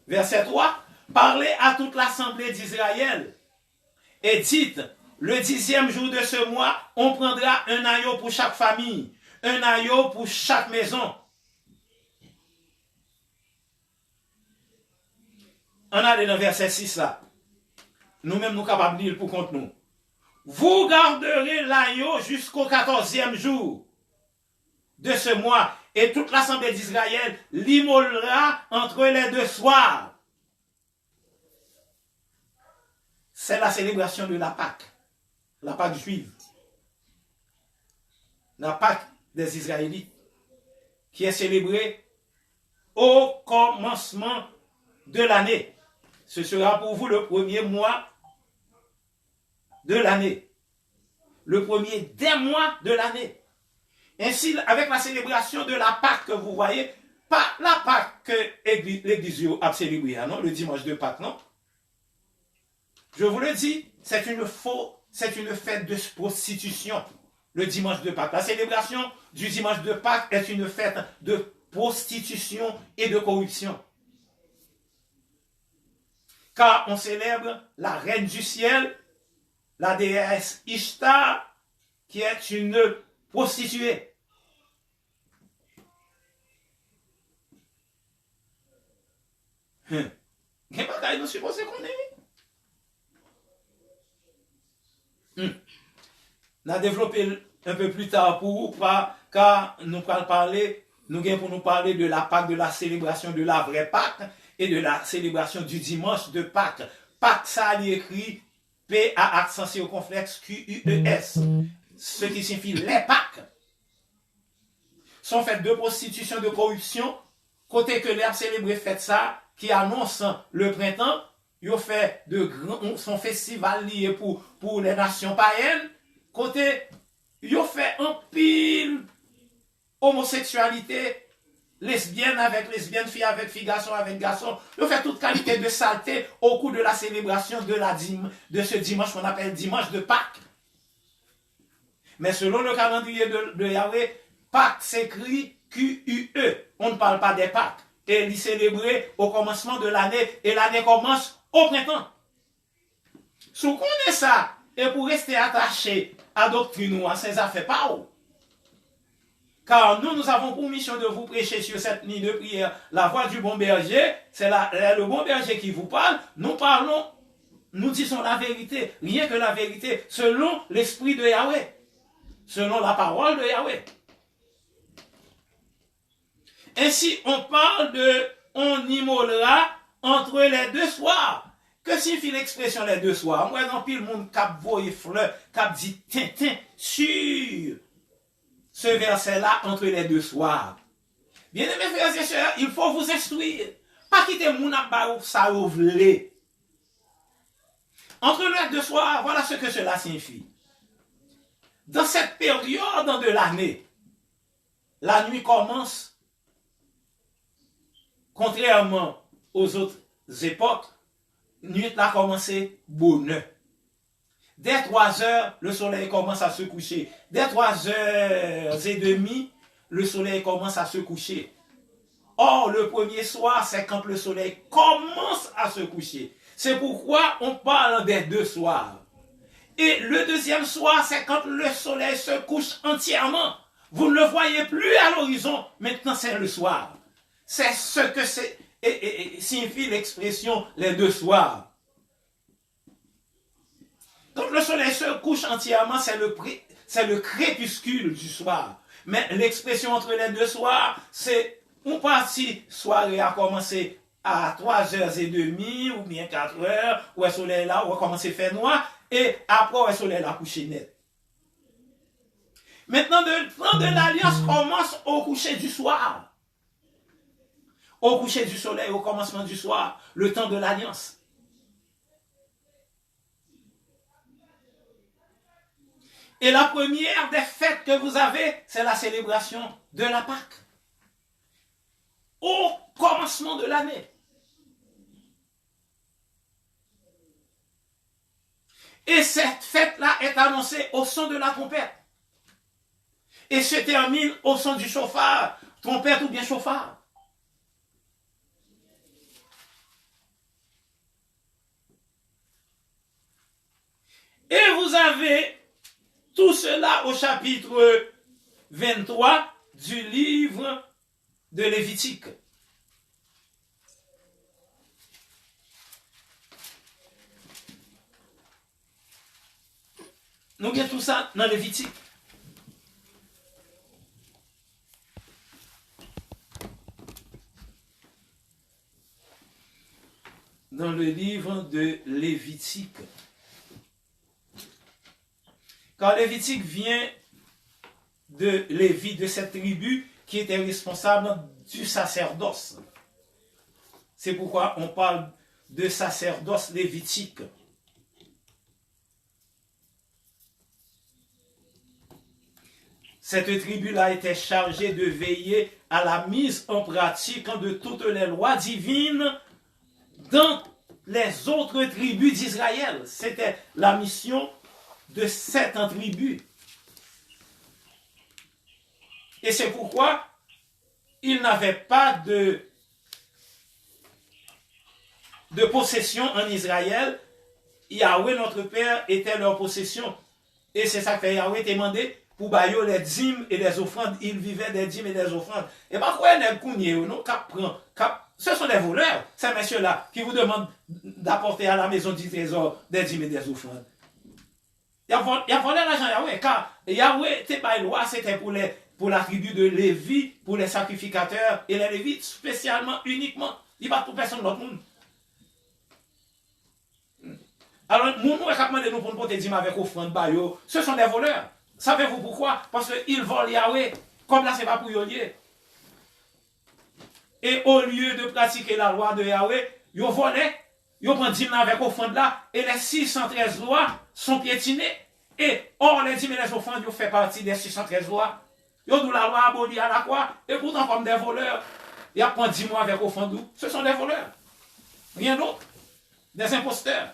Verset 3. Parlez à toute l'assemblée d'Israël et dites, le 10e jour de ce mois, on prendra un agneau pour chaque famille, un agneau pour chaque maison. On a dans verset 6 là. Nous-mêmes, nous sommes capables de lire pour contre nous. Vous garderez l'agneau jusqu'au 14e jour de ce mois, et toute l'assemblée d'Israël l'immolera entre les deux soirs. C'est la célébration de la Pâque juive, la Pâque des Israélites, qui est célébrée au commencement de l'année. Ce sera pour vous le premier mois de l'année, le premier des mois de l'année. Ainsi, avec la célébration de la Pâque que vous voyez, pas la Pâque que l'Église a célébrée, non, le dimanche de Pâques, non. Je vous le dis, c'est une fête de prostitution, le dimanche de Pâques. La célébration du dimanche de Pâques est une fête de prostitution et de corruption. Car on célèbre la reine du ciel, la déesse Ishtar, qui est une prostituée. Qu'est-ce que nous supposons qu'on est? On a développé un peu plus tard pour vous, car nous allons parler, pour nous parler de la Pâque, de la célébration de la vraie Pâque et de la célébration du dimanche de Pâques. Pâques, ça a écrit P à accent circonflexe Q-U-E-S, ce qui signifie les Pâques. Sont faites de prostitution, de corruption, côté que l'herbe célébrée fait ça, qui annonce le printemps. Ils ont fait son festival lié pour les nations païennes. Côté, ils ont fait un pile homosexualité, lesbienne avec lesbienne, fille avec fille, garçon avec garçon. Ils ont fait toute qualité de saleté au cours de la célébration de ce dimanche qu'on appelle dimanche de Pâques. Mais selon le calendrier de Yahweh, Pâques s'écrit Q-U-E. On ne parle pas des Pâques. Et il est célébré au commencement de l'année, et l'année commence au printemps. Si vous connaissez ça, et pour rester attaché à doctrine ou à ces affaires, pas où. Car nous avons pour mission de vous prêcher sur cette ligne de prière la voix du bon berger. C'est le bon berger qui vous parle. Nous disons la vérité, rien que la vérité, selon l'esprit de Yahweh, selon la parole de Yahweh. Ainsi, on parle on immolera entre les deux soirs. Que signifie l'expression les deux soirs? Moi, dans pile monde cap voye fleur, cap dit tintin sur ce verset-là entre les deux soirs. Bien aimés frères et sœurs, il faut vous instruire. Pas quitter mon abarou, ça ouvre. Entre les deux soirs, voilà ce que cela signifie. Dans cette période de l'année, la nuit commence. Contrairement aux autres époques, nuit a commencé bonne. Dès 3 heures, le soleil commence à se coucher. Dès 3h30, le soleil commence à se coucher. Or, le premier soir, c'est quand le soleil commence à se coucher. C'est pourquoi on parle des deux soirs. Et le deuxième soir, c'est quand le soleil se couche entièrement. Vous ne le voyez plus à l'horizon. Maintenant, c'est le soir. C'est ce que signifie l'expression les deux soirs. Donc le soleil se couche entièrement, c'est le crépuscule du soir. Mais l'expression entre les deux soirs, c'est On parti soirée a commencé à 3h30 ou bien 4h, où le soleil là, où a commencé à faire noir, et après le soleil là couché net. Maintenant, le temps de l'alliance commence au coucher du soir. Au coucher du soleil, au commencement du soir, le temps de l'alliance. Et la première des fêtes que vous avez, c'est la célébration de la Pâque. Au commencement de l'année. Et cette fête-là est annoncée au son de la trompette. Et se termine au son du chauffard, trompette ou bien chauffard. Et vous avez tout cela au chapitre 23 du livre de Lévitique. Nous avons tout ça dans Lévitique. Dans le livre de Lévitique. Car Lévitique vient de Lévi, de cette tribu qui était responsable du sacerdoce. C'est pourquoi on parle de sacerdoce lévitique. Cette tribu-là était chargée de veiller à la mise en pratique de toutes les lois divines dans les autres tribus d'Israël. C'était la mission de cette tribu. Et c'est pourquoi ils n'avaient pas de possession en Israël. Yahweh, notre Père, était leur possession. Et c'est ça que Yahweh demandé pour bailler les dîmes et les offrandes. Ils vivaient des dîmes et des offrandes. Et parfois, ce sont des voleurs, ces messieurs-là, qui vous demandent d'apporter à la maison du trésor des dîmes et des offrandes. Il a volé l'argent Yahweh, car Yahweh, c'était pour la tribu de Lévi, pour les sacrificateurs et les Lévites, spécialement, uniquement. Il ne va pas pour personne d'autre monde. Alors, nous demandons pour nous porter dîmes avec offrande, ce sont des voleurs. Savez-vous pourquoi? Parce qu'ils volent Yahweh, comme là, ce n'est pas pour Yahweh. Et au lieu de pratiquer la loi de Yahweh, ils volent, ils prennent dîmes avec offrande là, et les 613 lois sont piétinées. Et or, les dîmes et les offrandes, ils font partie des 613 lois. Ils ont la loi abolie à la croix, et pourtant, comme des voleurs, ils prennent 10 mois avec offrande. Ce sont des voleurs. Rien d'autre. Des imposteurs.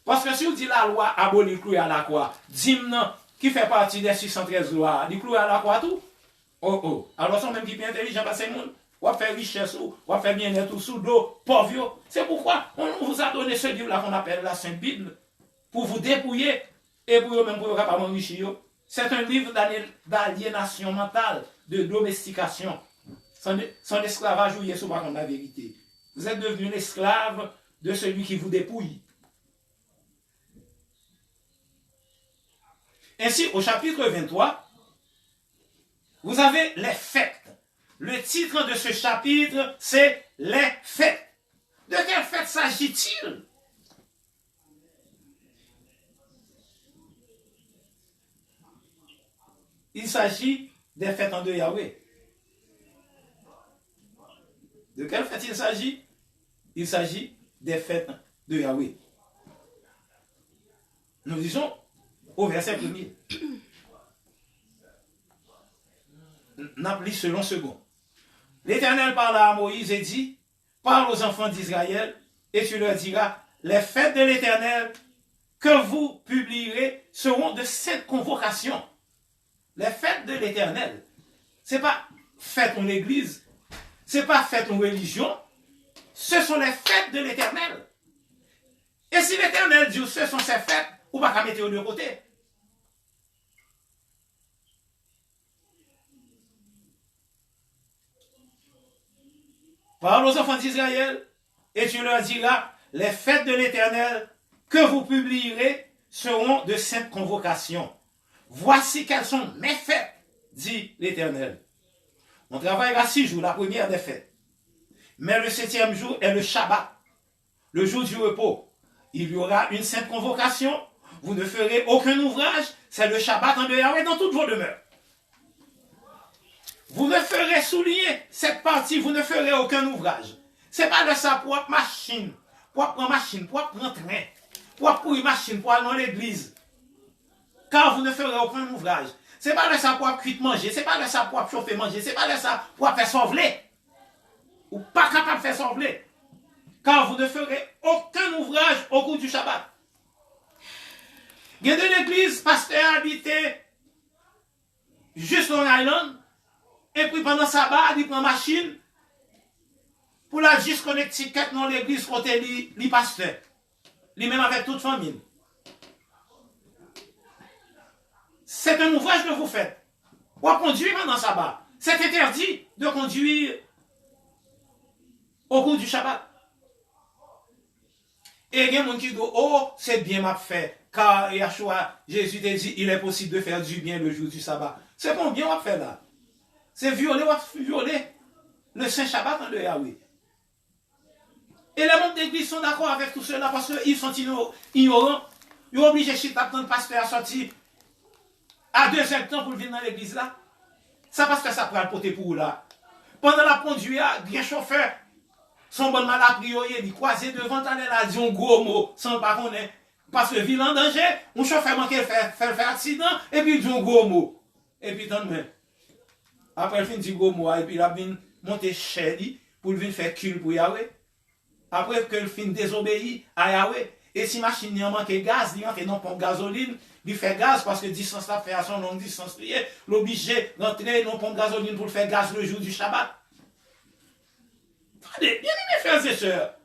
Parce que si on dit la loi abolie cloué à la croix, dîmes qui fait partie des 613 lois, ils clouent à la croix tout. Oh. Alors, sont même qui sont intelligents parce que c'est monde. On va faire richesse, on va faire bien-être sous l'eau, pauvre. C'est pourquoi on vous a donné ce livre-là qu'on appelle la Sainte Bible, pour vous dépouiller et pour vous-même pour vous capable enrichir. C'est un livre d'aliénation mentale, de domestication. Son esclavage ou Yeshua par contre la vérité. Vous êtes devenu l'esclave de celui qui vous dépouille. Ainsi, au chapitre 23, vous avez les fêtes. Le titre de ce chapitre, c'est les fêtes. De quelle fête s'agit-il? Il s'agit des fêtes en de Yahweh. De quelle fête il s'agit? Il s'agit des fêtes de Yahweh. Nous disons au verset 1er. N'applique selon second. L'Éternel parla à Moïse et dit, parle aux enfants d'Israël et tu leur diras, les fêtes de l'Éternel que vous publierez seront de cette convocation. Les fêtes de l'Éternel, ce n'est pas fête en église, ce n'est pas fête en religion, ce sont les fêtes de l'Éternel. Et si l'Éternel dit ce sont ces fêtes, ou pas qu'à mettre de côté. Parle aux enfants d'Israël et tu leur diras, les fêtes de l'Éternel que vous publierez seront de sainte convocation. Voici quelles sont mes fêtes, dit l'Éternel. On travaillera 6 jours, la première des fêtes. Mais le 7e jour est le Shabbat, le jour du repos. Il y aura une sainte convocation. Vous ne ferez aucun ouvrage. C'est le Shabbat en de Yahweh dans toutes vos demeures. Vous ne ferez souligner cette partie, vous ne ferez aucun ouvrage. Ce n'est pas de ça pour machine, pour prendre machine, pour prendre train, pour une machine, pour aller dans l'église. Car vous ne ferez aucun ouvrage. Ce n'est pas de ça pour cuire manger, ce n'est pas de ça pour chauffer manger, ce n'est pas de ça pour faire sauver. Ou pas capable de faire sauver. Car vous ne ferez aucun ouvrage au cours du Shabbat. Il y a de l'église, pasteur habité juste Long Island, et puis pendant Sabbat, il prend machine pour la juste connecter dans l'église côté li pasteur. Lui-même avec toute famille. C'est un ouvrage que vous faites. Pour conduire pendant Sabbat. C'est interdit de conduire au cours du Shabbat. Et il y a des gens qui disent, oh, c'est bien m'a fait. Car Yahshua, Jésus t'a dit, il est possible de faire du bien le jour du sabbat. C'est bon bien m'a fait là. C'est violer le Saint Shabbat de Yahweh. Et les membres d'église sont d'accord avec tout cela parce qu'ils sont ignorants. Ils sont obligés de chiter le pasteur à sortir à 2 heures de temps pour venir dans l'église là. Ça parce que ça prend le poté pour là. Pendant la conduite, il y a un chauffeur. Son bon mal appris, il croisé devant, il a dit un gros mot, sans pas connaître. Parce que ville en danger, un chauffeur manqué faire accident, et puis il dit un gros mot. Et puis tant même. Après, il finit du gros mot, et puis il a venu monter chez lui, pour venir faire cul pour Yahweh. Après qu'il finit désobéir à Yahweh. Et si la machine a manqué gaz, il manque non pas gasoline, il fait gaz parce que distance la fait à son longue distance liée, l'obligé d'entrer non pas gasoline pour faire gaz le jour du Shabbat. Attendez, bien aimés frères et sœurs,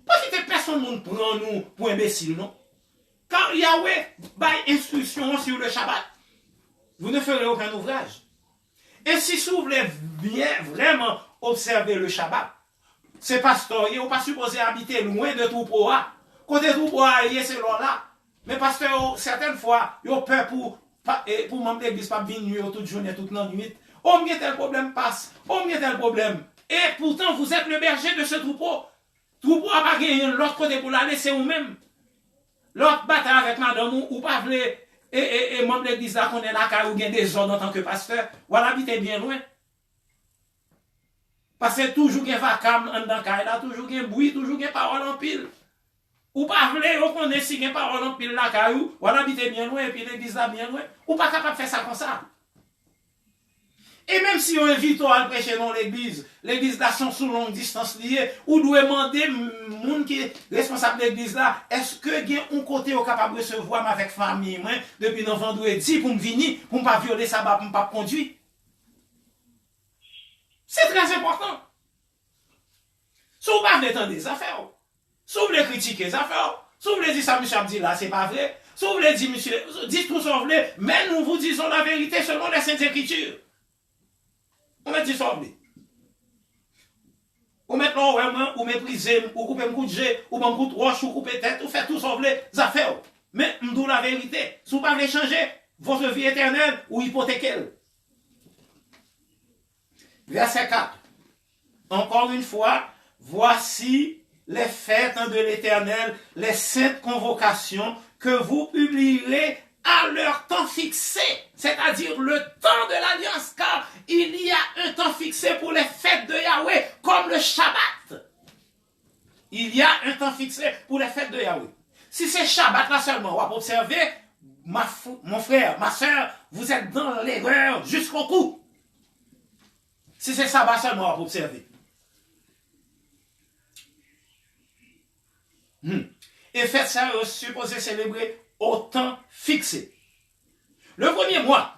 pas que personne ne prend nous pour imbéciles, non? Car Yahweh baille instruction sur le Shabbat. Vous ne ferez aucun ouvrage. Et si vous voulez bien vraiment observer le Shabbat, ces pasteurs, ils n'ont pas supposé habiter loin de Troupoa. Côté Troupoa, il y a ces là. Mais pasteurs, certaines fois, ils ont peur pour membres d'église pas venir toute journée, toute la nuit. Oh, mais tel problème passe. Oh, mais tel problème. Et pourtant, vous êtes le berger de ce troupeau. Troupeau n'a pas gagné l'autre côté pour l'aller, c'est vous-même. L'autre bataille avec madame ou pas voulez, et membre de l'église là qu'on est là, car vous avez des ordres en tant que pasteur, ou habitez bien loin. Parce que toujours il y a vacarme en dans là, toujours il y a bruit, toujours il y a parole en pile. Ou pas voulez, ou qu'on est si il y a parole en pile là, car ou habitez bien loin, et puis l'église là bien loin, ou pas capable de faire ça comme ça. Et même si on invite à prêcher dans l'église là sont sous longue distance liée, ou doit demander moun qui est responsable de l'église là, est-ce que il y a un côté au capable de recevoir avec famille moi depuis le vendredi pour me venir, pour ne pas violer ça, pour ne pas conduire. C'est très important. Si vous ne voulez des affaires, si vous voulez critiquer les affaires, si vous voulez dire ça, monsieur Abdi là, c'est pas vrai. Si vous voulez dire, monsieur, dites tout ce que vous voulez, mais nous vous disons la vérité selon les Saintes Écritures. On met dit ça, ou maintenant, ou mépriser, ou couper un coup de jet, ou un coup de roche, ou couper tête, ou faire tout ça, les affaires. Mais nous la vérité. Si vous ne pouvez pas changer votre vie éternelle ou hypothéquelle. Verset 4. Encore une fois, voici les fêtes de l'Éternel, les saintes convocations que vous publierez à leur temps fixé, c'est-à-dire le temps de l'alliance, car il y a un temps fixé pour les fêtes de Yahweh, comme le Shabbat. Il y a un temps fixé pour les fêtes de Yahweh. Si c'est Shabbat là seulement, on va observer, mon frère, ma soeur, vous êtes dans l'erreur jusqu'au cou. Si c'est Shabbat seulement, on va observer. Et faites ça, supposé célébrer au temps fixé. Le premier mois,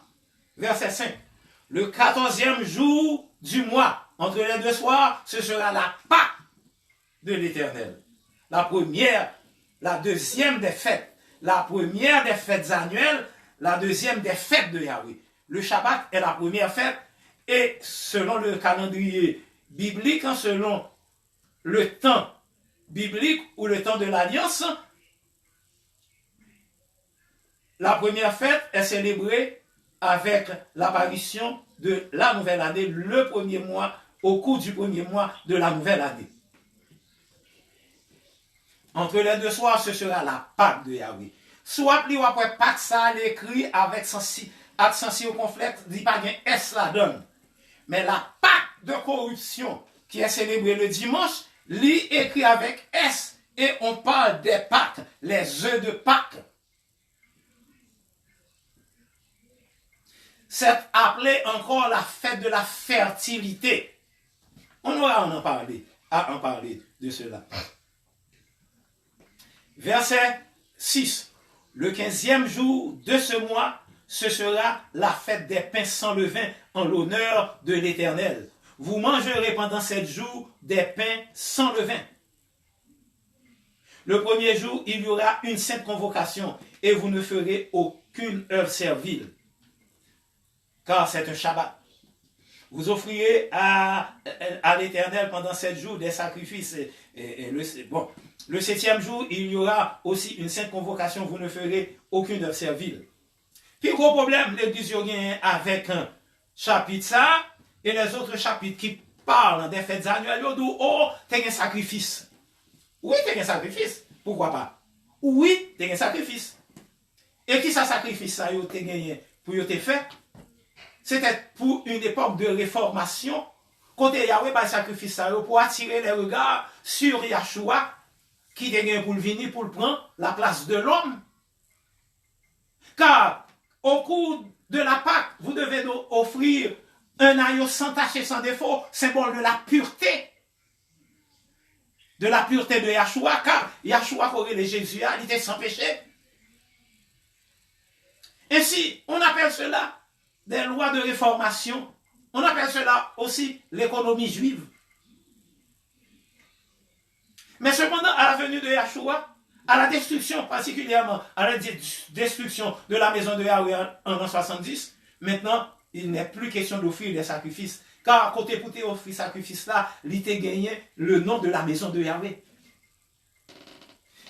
verset 5, le 14e jour du mois, entre les 2 soirs, ce sera la Pâque de l'Éternel. La première, la deuxième des fêtes. La première des fêtes annuelles, la deuxième des fêtes de Yahweh. Le Shabbat est la première fête et selon le calendrier biblique, selon le temps biblique ou le temps de l'Alliance, la première fête est célébrée avec l'apparition de la nouvelle année, le premier mois, au cours du premier mois de la nouvelle année. Entre les deux soirs, ce sera la Pâque de Yahweh. Soit plus après Pâque, ça l'écrit avec accent circonflexe, dit pas bien S la donne. Mais la Pâque de corruption qui est célébrée le dimanche, lit écrit avec S et on parle des Pâques, les œufs de Pâques. C'est appelé encore la fête de la fertilité. On aura à en parler de cela. Verset 6. Le 15e jour de ce mois, ce sera la fête des pains sans levain en l'honneur de l'Éternel. Vous mangerez pendant 7 jours des pains sans levain. Le premier jour, il y aura une sainte convocation et vous ne ferez aucune heure servile, car c'est un Shabbat. Vous offrirez à l'Éternel pendant 7 jours des sacrifices. Le 7e jour, il y aura aussi une sainte convocation, vous ne ferez aucune heure servile. Puis gros problème, l'église vient avec un chapitre ça, et les autres chapitres qui parlent des fêtes annuelles, ils disent, oh, t'as un sacrifice. Oui, t'as un sacrifice. Pourquoi pas? Oui, t'as un sacrifice. Et qui ça sacrifice ça, t'as gagné pour te fait? C'était pour une époque de réformation, côté Yahweh, par sacrifice ça, pour attirer les regards sur Yahshua, qui t'a gagné pour le venir, pour le prendre la place de l'homme. Car, au cours de la Pâque, vous devez offrir un agneau sans tache et sans défaut, symbole de la pureté. De la pureté de Yahshua, car Yahshua, corrélé Jésus, il était sans péché. Ainsi, on appelle cela des lois de réformation. On appelle cela aussi l'économie juive. Mais cependant, à la venue de Yahshua, à la destruction, particulièrement à la destruction de la maison de Yahweh en l'an 70, maintenant, il n'est plus question d'offrir des sacrifices. Car à côté pour offrir sacrifice là, il était gagné le nom de la maison de Yahweh.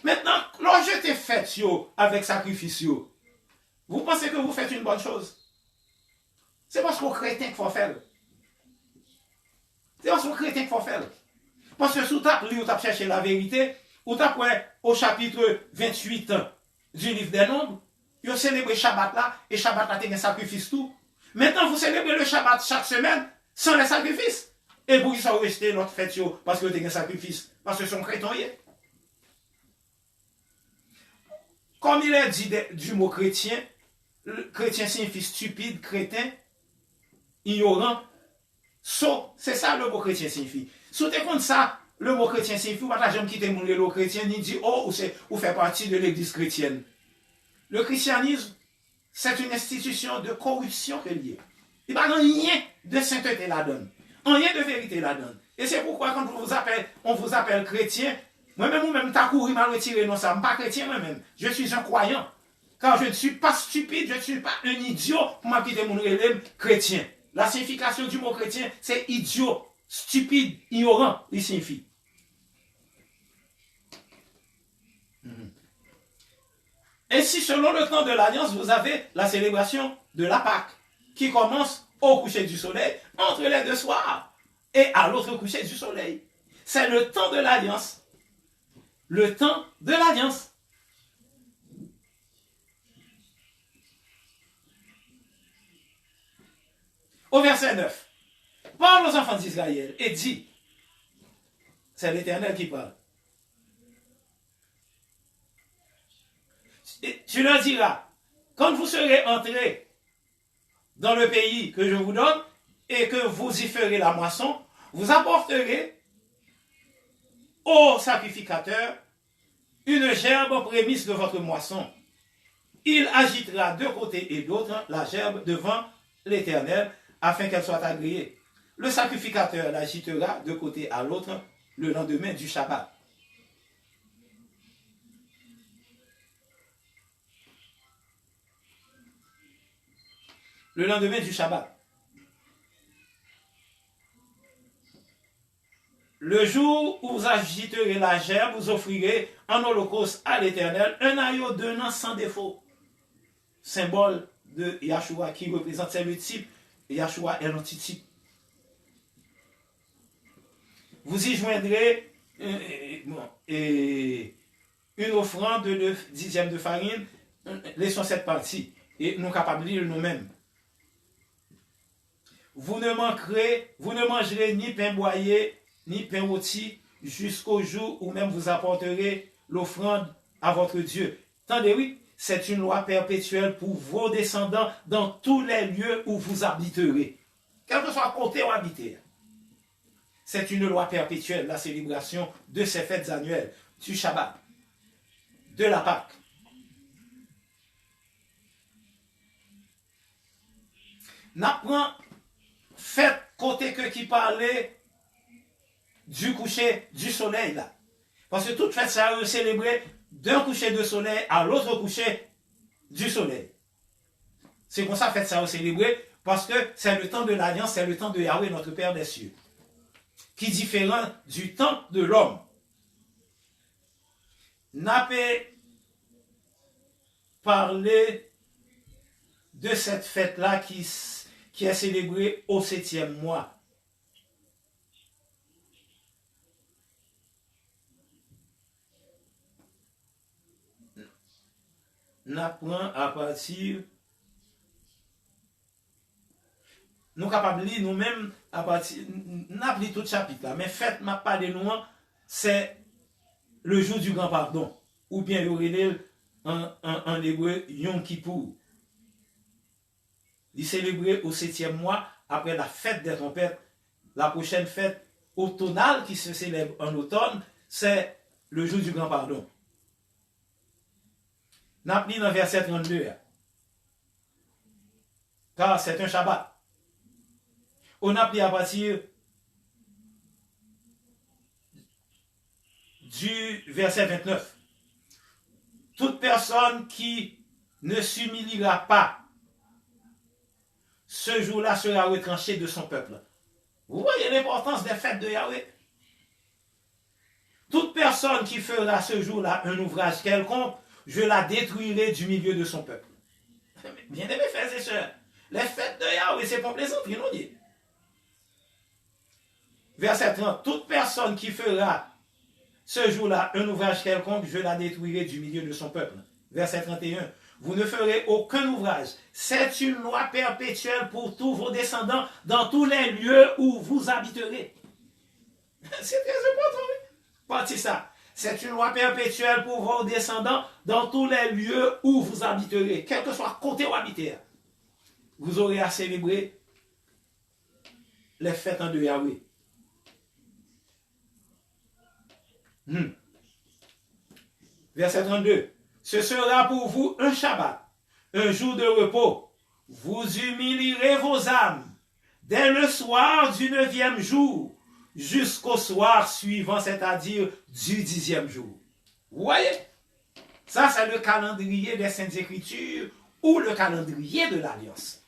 Maintenant, lorsque tu fais avec sacrifice, vous pensez que vous faites une bonne chose? C'est parce qu'au chrétien qu'il faut faire. C'est parce qu'au chrétien qu'il faut faire. Parce que sous ta lu, tu as cherché la vérité, ou tu as au chapitre 28 du livre des Nombres, vous célébrez Shabbat là, et Shabbat là, tu as un sacrifice tout. Maintenant, vous célébrez le Shabbat chaque semaine sans les sacrifices. Et pour qu'ils soient restés notre fête parce que vous avez un sacrifice, parce que ce sont chrétiens. Comme il est dit du mot chrétien, le chrétien signifie stupide, crétin, ignorant. C'est ça le mot chrétien signifie. Si tu compte ça, le mot chrétien signifie, ou pas jamais quitter mon le chrétien, ni dit, oh, ou fait partie de l'église chrétienne. Le christianisme, c'est une institution de corruption reliée. Il n'y a rien de sainteté là-dedans. Rien de vérité là-dedans. Et c'est pourquoi quand on vous appelle chrétien, moi-même, ou-même, t'as couru mal retiré, non, ça, je ne suis pas chrétien moi-même. Je suis un croyant. Car je ne suis pas stupide, je ne suis pas un idiot pour m'appeler mon relève chrétien. La signification du mot chrétien, c'est idiot, stupide, ignorant, il signifie. Ainsi, selon le temps de l'Alliance, vous avez la célébration de la Pâque, qui commence au coucher du soleil, entre les deux soirs, et à l'autre coucher du soleil. C'est le temps de l'Alliance. Le temps de l'Alliance. Au verset 9, parle aux enfants d'Israël et dit, c'est l'Éternel qui parle. Et tu leur diras, quand vous serez entrés dans le pays que je vous donne et que vous y ferez la moisson, vous apporterez au sacrificateur une gerbe prémisse de votre moisson. Il agitera de côté et d'autre la gerbe devant l'Éternel afin qu'elle soit agréée. Le sacrificateur l'agitera de côté à l'autre le lendemain du Shabbat. Le lendemain du Shabbat. Le jour où vous agiterez la gerbe, vous offrirez en holocauste à l'Éternel un agneau d'un an sans défaut. Symbole de Yahshua qui représente, c'est le type Yahshua est l'antitype. Vous y joindrez une offrande de 10e de farine, laissons cette partie, et nous capables de lire nous-mêmes. Vous ne mangerez ni pain broyé, ni pain rôti, jusqu'au jour où même vous apporterez l'offrande à votre Dieu. Attendez, oui, c'est une loi perpétuelle pour vos descendants dans tous les lieux où vous habiterez. Quel que soit côté où habiter. C'est une loi perpétuelle, la célébration de ces fêtes annuelles, du Shabbat, de la Pâque. N'apprend fête côté que qui parlait du coucher du soleil là. Parce que toute fête, ça a célébré d'un coucher de soleil à l'autre coucher du soleil. C'est comme ça, fête, ça a célébré, parce que c'est le temps de l'alliance, c'est le temps de Yahweh, notre Père des cieux, qui est différent du temps de l'homme. N'a pas parlé de cette fête-là qui est célébrée au 7e mois. N'apprend à partir. Nous capables de lire nous-mêmes à partir. N'a pas tout le chapitre là, mais fête m'a pas de nous, c'est le jour du grand pardon, ou bien le relève en hébreu Yom Kippour. Il est célébré au 7e mois après la fête des trompettes. La prochaine fête automnale qui se célèbre en automne, c'est le jour du grand pardon. N'a pas dans verset 32. Car c'est un Shabbat. On a pris à partir du verset 29. Toute personne qui ne s'humiliera pas, ce jour-là sera retranché de son peuple. Vous voyez l'importance des fêtes de Yahweh? Toute personne qui fera ce jour-là un ouvrage quelconque, je la détruirai du milieu de son peuple. Bien aimés frères et sœurs, les fêtes de Yahweh, c'est pour plaisanterie, non dit. Verset 30. Toute personne qui fera ce jour-là un ouvrage quelconque, je la détruirai du milieu de son peuple. Verset 31. Vous ne ferez aucun ouvrage. C'est une loi perpétuelle pour tous vos descendants dans tous les lieux où vous habiterez. C'est très important, oui. Parti ça. C'est une loi perpétuelle pour vos descendants dans tous les lieux où vous habiterez. Quel que soit côté où habiter. Vous aurez à célébrer les fêtes de Yahweh. Verset 32. Ce sera pour vous un Shabbat, un jour de repos. Vous humilierez vos âmes dès le soir du 9e jour jusqu'au soir suivant, c'est-à-dire du 10e jour. Vous voyez? Ça, c'est le calendrier des Saintes Écritures ou le calendrier de l'Alliance.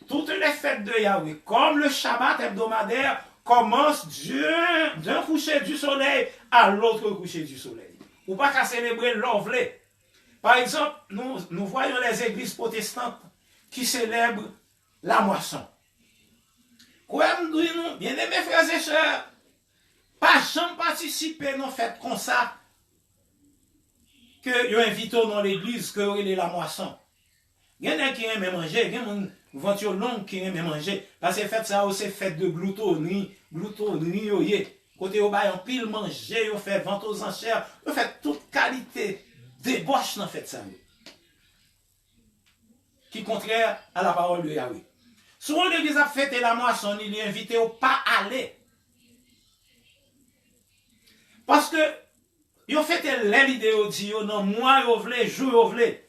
Toutes les fêtes de Yahweh, comme le Shabbat hebdomadaire, commencent d'un coucher du soleil à l'autre coucher du soleil. Ou pas qu'à célébrer l'orvlet. Par exemple, nous voyons les églises protestantes qui célèbrent la moisson. Bien aimés frères et sœurs, pas jamais participer à nos fêtes comme ça, que vous invitez dans l'église que vous avez la moisson. Il y en a qui aiment manger, il y a une voiture longue qui aime manger. Parce que fête ça, c'est fête de gloutonnerie, côté au bail en pile manger, vous faites vente aux enchères, vous faites toute qualité débauche dans fête ça. Qui est contraire à la parole de Yahweh. Souvent l'église a fêté la moisson, il est invité au pas aller. Parce que ils ont fait l'idée au Dieu, non, moi, ils voulaient, jour, ils voulaient.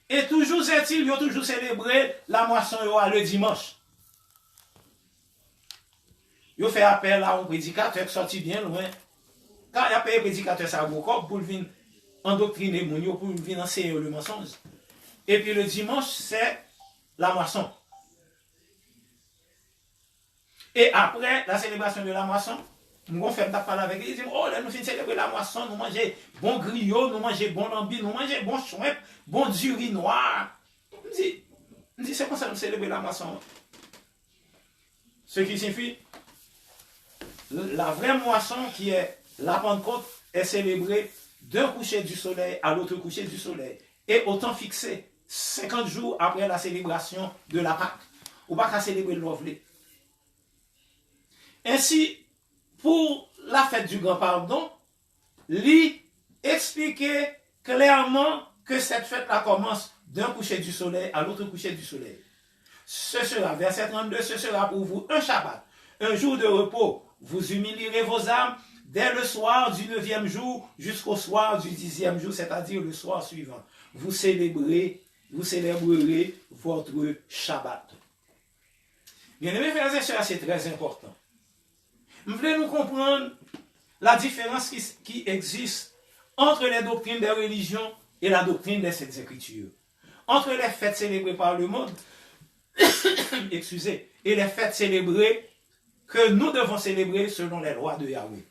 Et toujours est-il, ils ont toujours célébré la moisson le dimanche. Ils ont fait appel à un prédicateur qui sorti bien loin. Quand il a payé un prédicateur, ça a pour venir endoctriner mon yo, pour venir enseigner le mensonge. Et puis le dimanche, c'est la moisson. Et après la célébration de la moisson, nous avons fait parler avec lui, ils disent, oh là, nous finissons célébrer la moisson, nous mangeons bon griot, nous mangeons bon lambi, nous mangeons bon chouette, bon du riz noir. Nous dit, c'est comme ça nous célébrer la moisson. Ce qui signifie la vraie moisson qui est la Pentecôte est célébrée d'un coucher du soleil à l'autre coucher du soleil. Et au temps fixé, 50 jours après la célébration de la Pâque. Ou pas qu'à célébrer l'Ovlé. Ainsi, pour la fête du grand pardon, lui expliquait clairement que cette fête-là commence d'un coucher du soleil à l'autre coucher du soleil. Ce sera, verset 32, ce sera pour vous un Shabbat, un jour de repos. Vous humilierez vos âmes dès le soir du 9e jour jusqu'au soir du 10e jour, c'est-à-dire le soir suivant. Vous célébrerez votre Shabbat. Bien-aimés frères et sœurs, c'est très important. Nous voulons nous comprendre la différence qui existe entre les doctrines des religions et la doctrine des Saintes Écritures. Entre les fêtes célébrées par le monde, excusez, et les fêtes célébrées que nous devons célébrer selon les lois de Yahweh.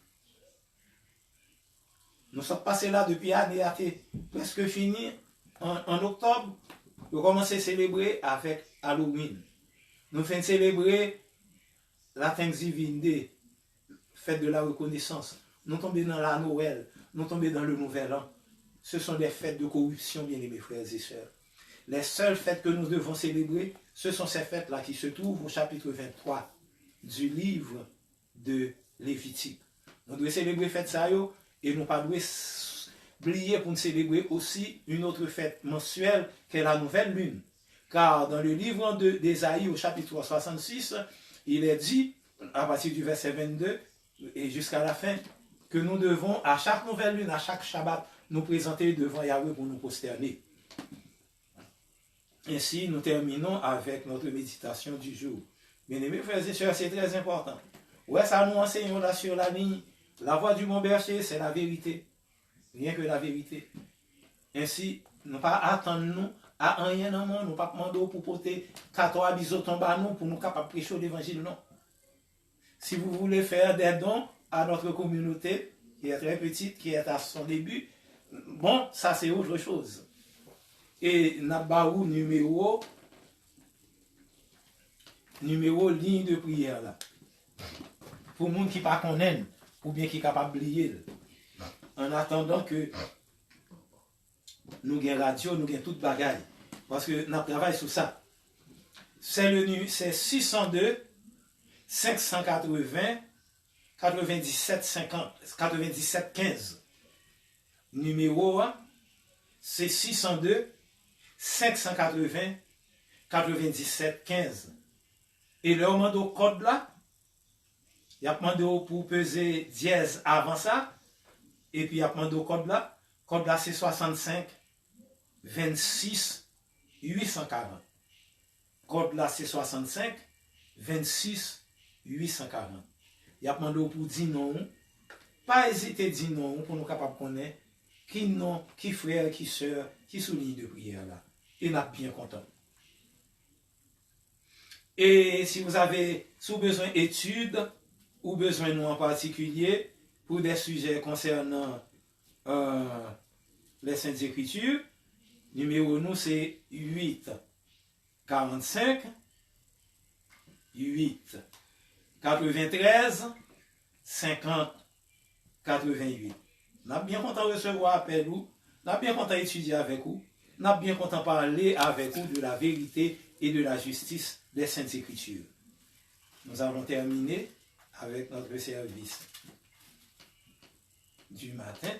Nous sommes passés là depuis année à presque fini. En octobre, nous commençons à célébrer avec Halloween. Nous faisons célébrer la Thanksgiving Day, fête de la reconnaissance. Nous tombons dans la Noël, nous tombons dans le Nouvel An. Ce sont des fêtes de corruption, bien aimés frères et sœurs. Les seules fêtes que nous devons célébrer, ce sont ces fêtes-là qui se trouvent au chapitre 23 du livre de Lévitique. Nous devons célébrer fête ça et nous pas devons oublier pour nous célébrer aussi une autre fête mensuelle qui est la nouvelle lune. Car dans le livre d'Ésaïe au chapitre 66, il est dit, à partir du verset 22 et jusqu'à la fin, que nous devons à chaque nouvelle lune, à chaque Shabbat, nous présenter devant Yahweh pour nous prosterner. Ainsi, nous terminons avec notre méditation du jour. Bien-aimés frères et sœurs, c'est très important. Ouais, ça nous enseigne là sur la ligne. La voie du bon berger, c'est la vérité. Rien que la vérité. Ainsi, nous pas attendre nous à rien dans le monde, nous pas demander pour porter 14 bisotons à nous pour nous capables de prêcher l'évangile, non. Si vous voulez faire des dons à notre communauté, qui est très petite, qui est à son début, bon, ça c'est autre chose. Et Nabaou numéro ligne de prière là. Pour les gens qui ne pas connaissent, ou bien qui sont capables d'oublier. En attendant que nous ayons radio, nous ayons toute bagaille. Parce que nous travaillons sur ça. C'est 602 580 97 50 97 15. Numéro 1, c'est 602 580 97 15. Et le moment de code là, il y a demandé pour peser dièse avant ça, et puis il y a demandé au code là c'est 65 26 840. Code là c'est 65 26 840. Il y a demandé pour dire non, pas hésiter à dire non pour nous capables de connaître qui non, qui frère, qui soeur, qui souligne de prière là. Et nous sommes bien contents. Et si vous avez besoin d'études ou besoin de nous en particulier pour des sujets concernant les Saintes Écritures, numéro nous c'est 8 45 8 93 50 88. Nous sommes bien contents de recevoir appel vous, nous sommes bien contents d'étudier avec vous, nous sommes bien contents de parler avec vous de la vérité et de la justice des Saintes Écritures. Nous allons terminer avec notre service du matin.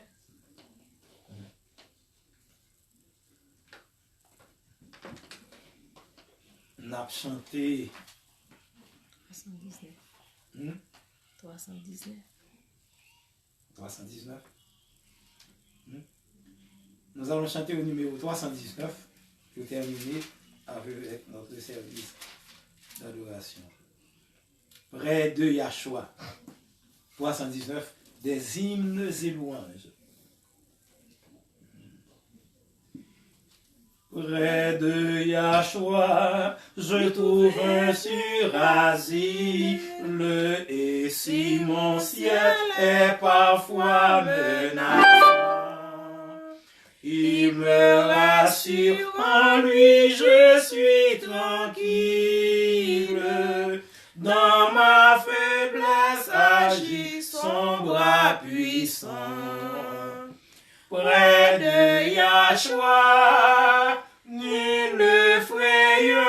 Nous avons chanté 319. 319. 319. Nous allons chanter au numéro 319 pour terminer avec notre service d'adoration. Près de Yahshua. 319. Des hymnes et louanges. Près de Yahshua, je trouve un surasile, et si mon ciel est parfois menaçant, il me rassure, en lui je suis tranquille. Dans ma faiblesse agit son bras puissant. Près de Yahshua, nul ne frayeur.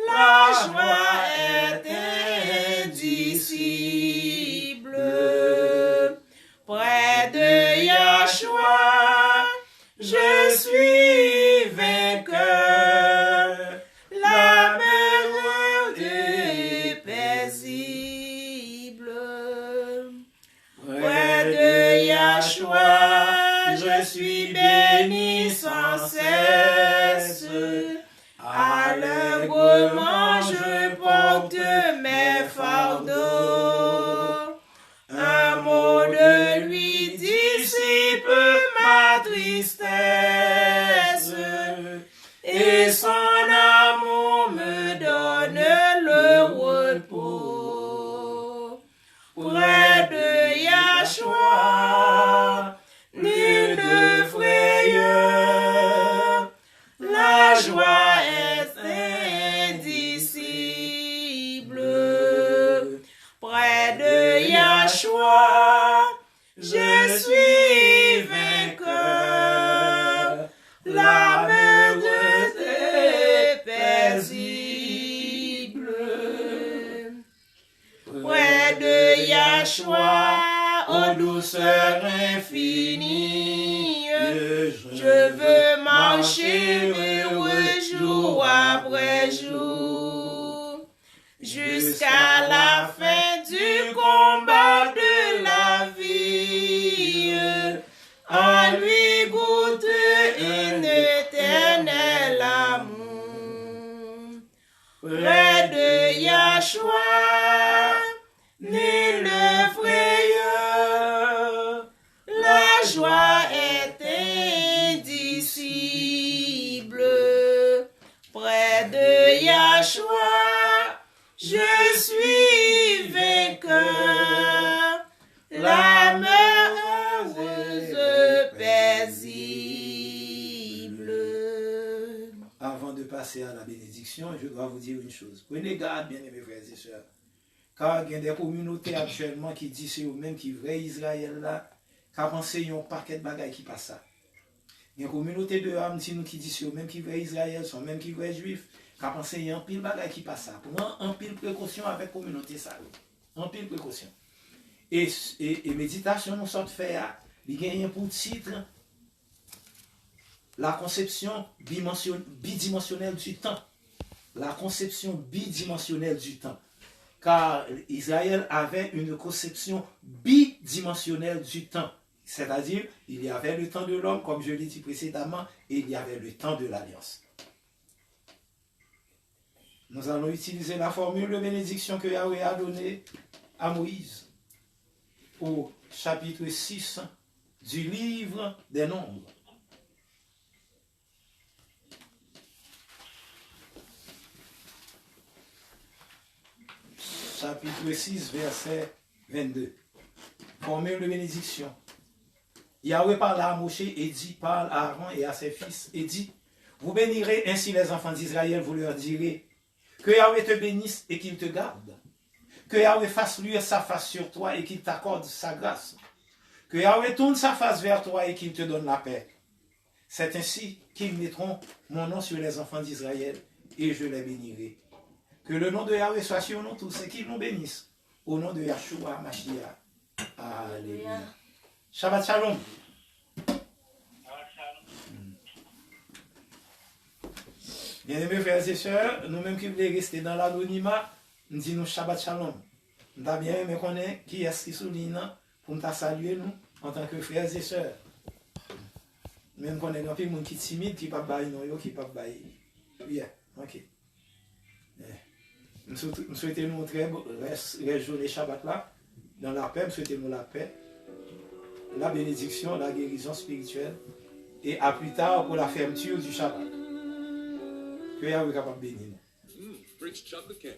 La joie est indicible. Près de Yahshua, je suis vainqueur. La mer est paisible. Près de Yahshua, je suis béni sans cesse. Allègrement je porte mes fardeaux. Un mot de lui dissipe ma tristesse. Et son amour me donne le repos. Près de Yahshua, nul ne frayeur. La joie est indicible. Près de Yahshua, je suis vainqueur. La mer est paisible. Près de Yahshua, ô douceur infinie, je veux marcher heureux jour après jour, jusqu'à la fin du combat de la vie, en lui goûter un éternel amour. Près de Yahshua, nul ne frayeur. La joie est indicible. Près de Yahshua, je suis vainqueur. La mer heureuse paisible. Avant de passer à la bénédiction, je dois vous dire une chose. Prenez garde, bien-aimés frères et sœurs. Car il y a des communautés actuellement qui disent c'est eux-mêmes qui vrai Israël là, qui pensent yon paquet de bagailles qui passent ça. Il y a une communauté de hommes qui disent c'est eux-mêmes qui vrai Israël, sont même qui vrai juifs, qui pensent qu'il y a un pile bagailles qui passent ça. Prends un pile précaution avec la communauté ça. Un pile précaution. Et méditation nous sommes fait, il y a pour titre la conception bidimensionnelle du temps. La conception bidimensionnelle du temps. Car Israël avait une conception bidimensionnelle du temps. C'est-à-dire, il y avait le temps de l'homme, comme je l'ai dit précédemment, et il y avait le temps de l'alliance. Nous allons utiliser la formule de bénédiction que Yahweh a donnée à Moïse au chapitre 6 du livre des Nombres. Chapitre 6, verset 22. Formule de bénédiction. Yahweh parla à Moshe et dit, parle à Aaron et à ses fils et dit, vous bénirez ainsi les enfants d'Israël, vous leur direz, que Yahweh te bénisse et qu'il te garde. Que Yahweh fasse luire sa face sur toi et qu'il t'accorde sa grâce. Que Yahweh tourne sa face vers toi et qu'il te donne la paix. C'est ainsi qu'ils mettront mon nom sur les enfants d'Israël et je les bénirai. Que le nom de Yahweh soit sur nous tous et qu'ils nous bénissent. Au nom de Yahshua Mashiach. Alléluia. Shabbat Shalom. Bien-aimés frères et sœurs, nous-mêmes qui voulons rester dans l'anonymat, nous disons Shabbat Shalom. Nous avons bien aimé connaître qui est-ce qui souligne pour nous saluer nous en tant que frères et sœurs. Même qu'on est un peu de monde qui est timide, qui ne peut pas bailler, qui ne peut pas bailler. Bien, ok. Nous souhaitons nous très journée Shabbat là, dans la paix, nous souhaitons la paix, la bénédiction, la guérison spirituelle, et à plus tard pour la fermeture du Shabbat. Que Yahweh est capable de bénir. Rich chocolate candy.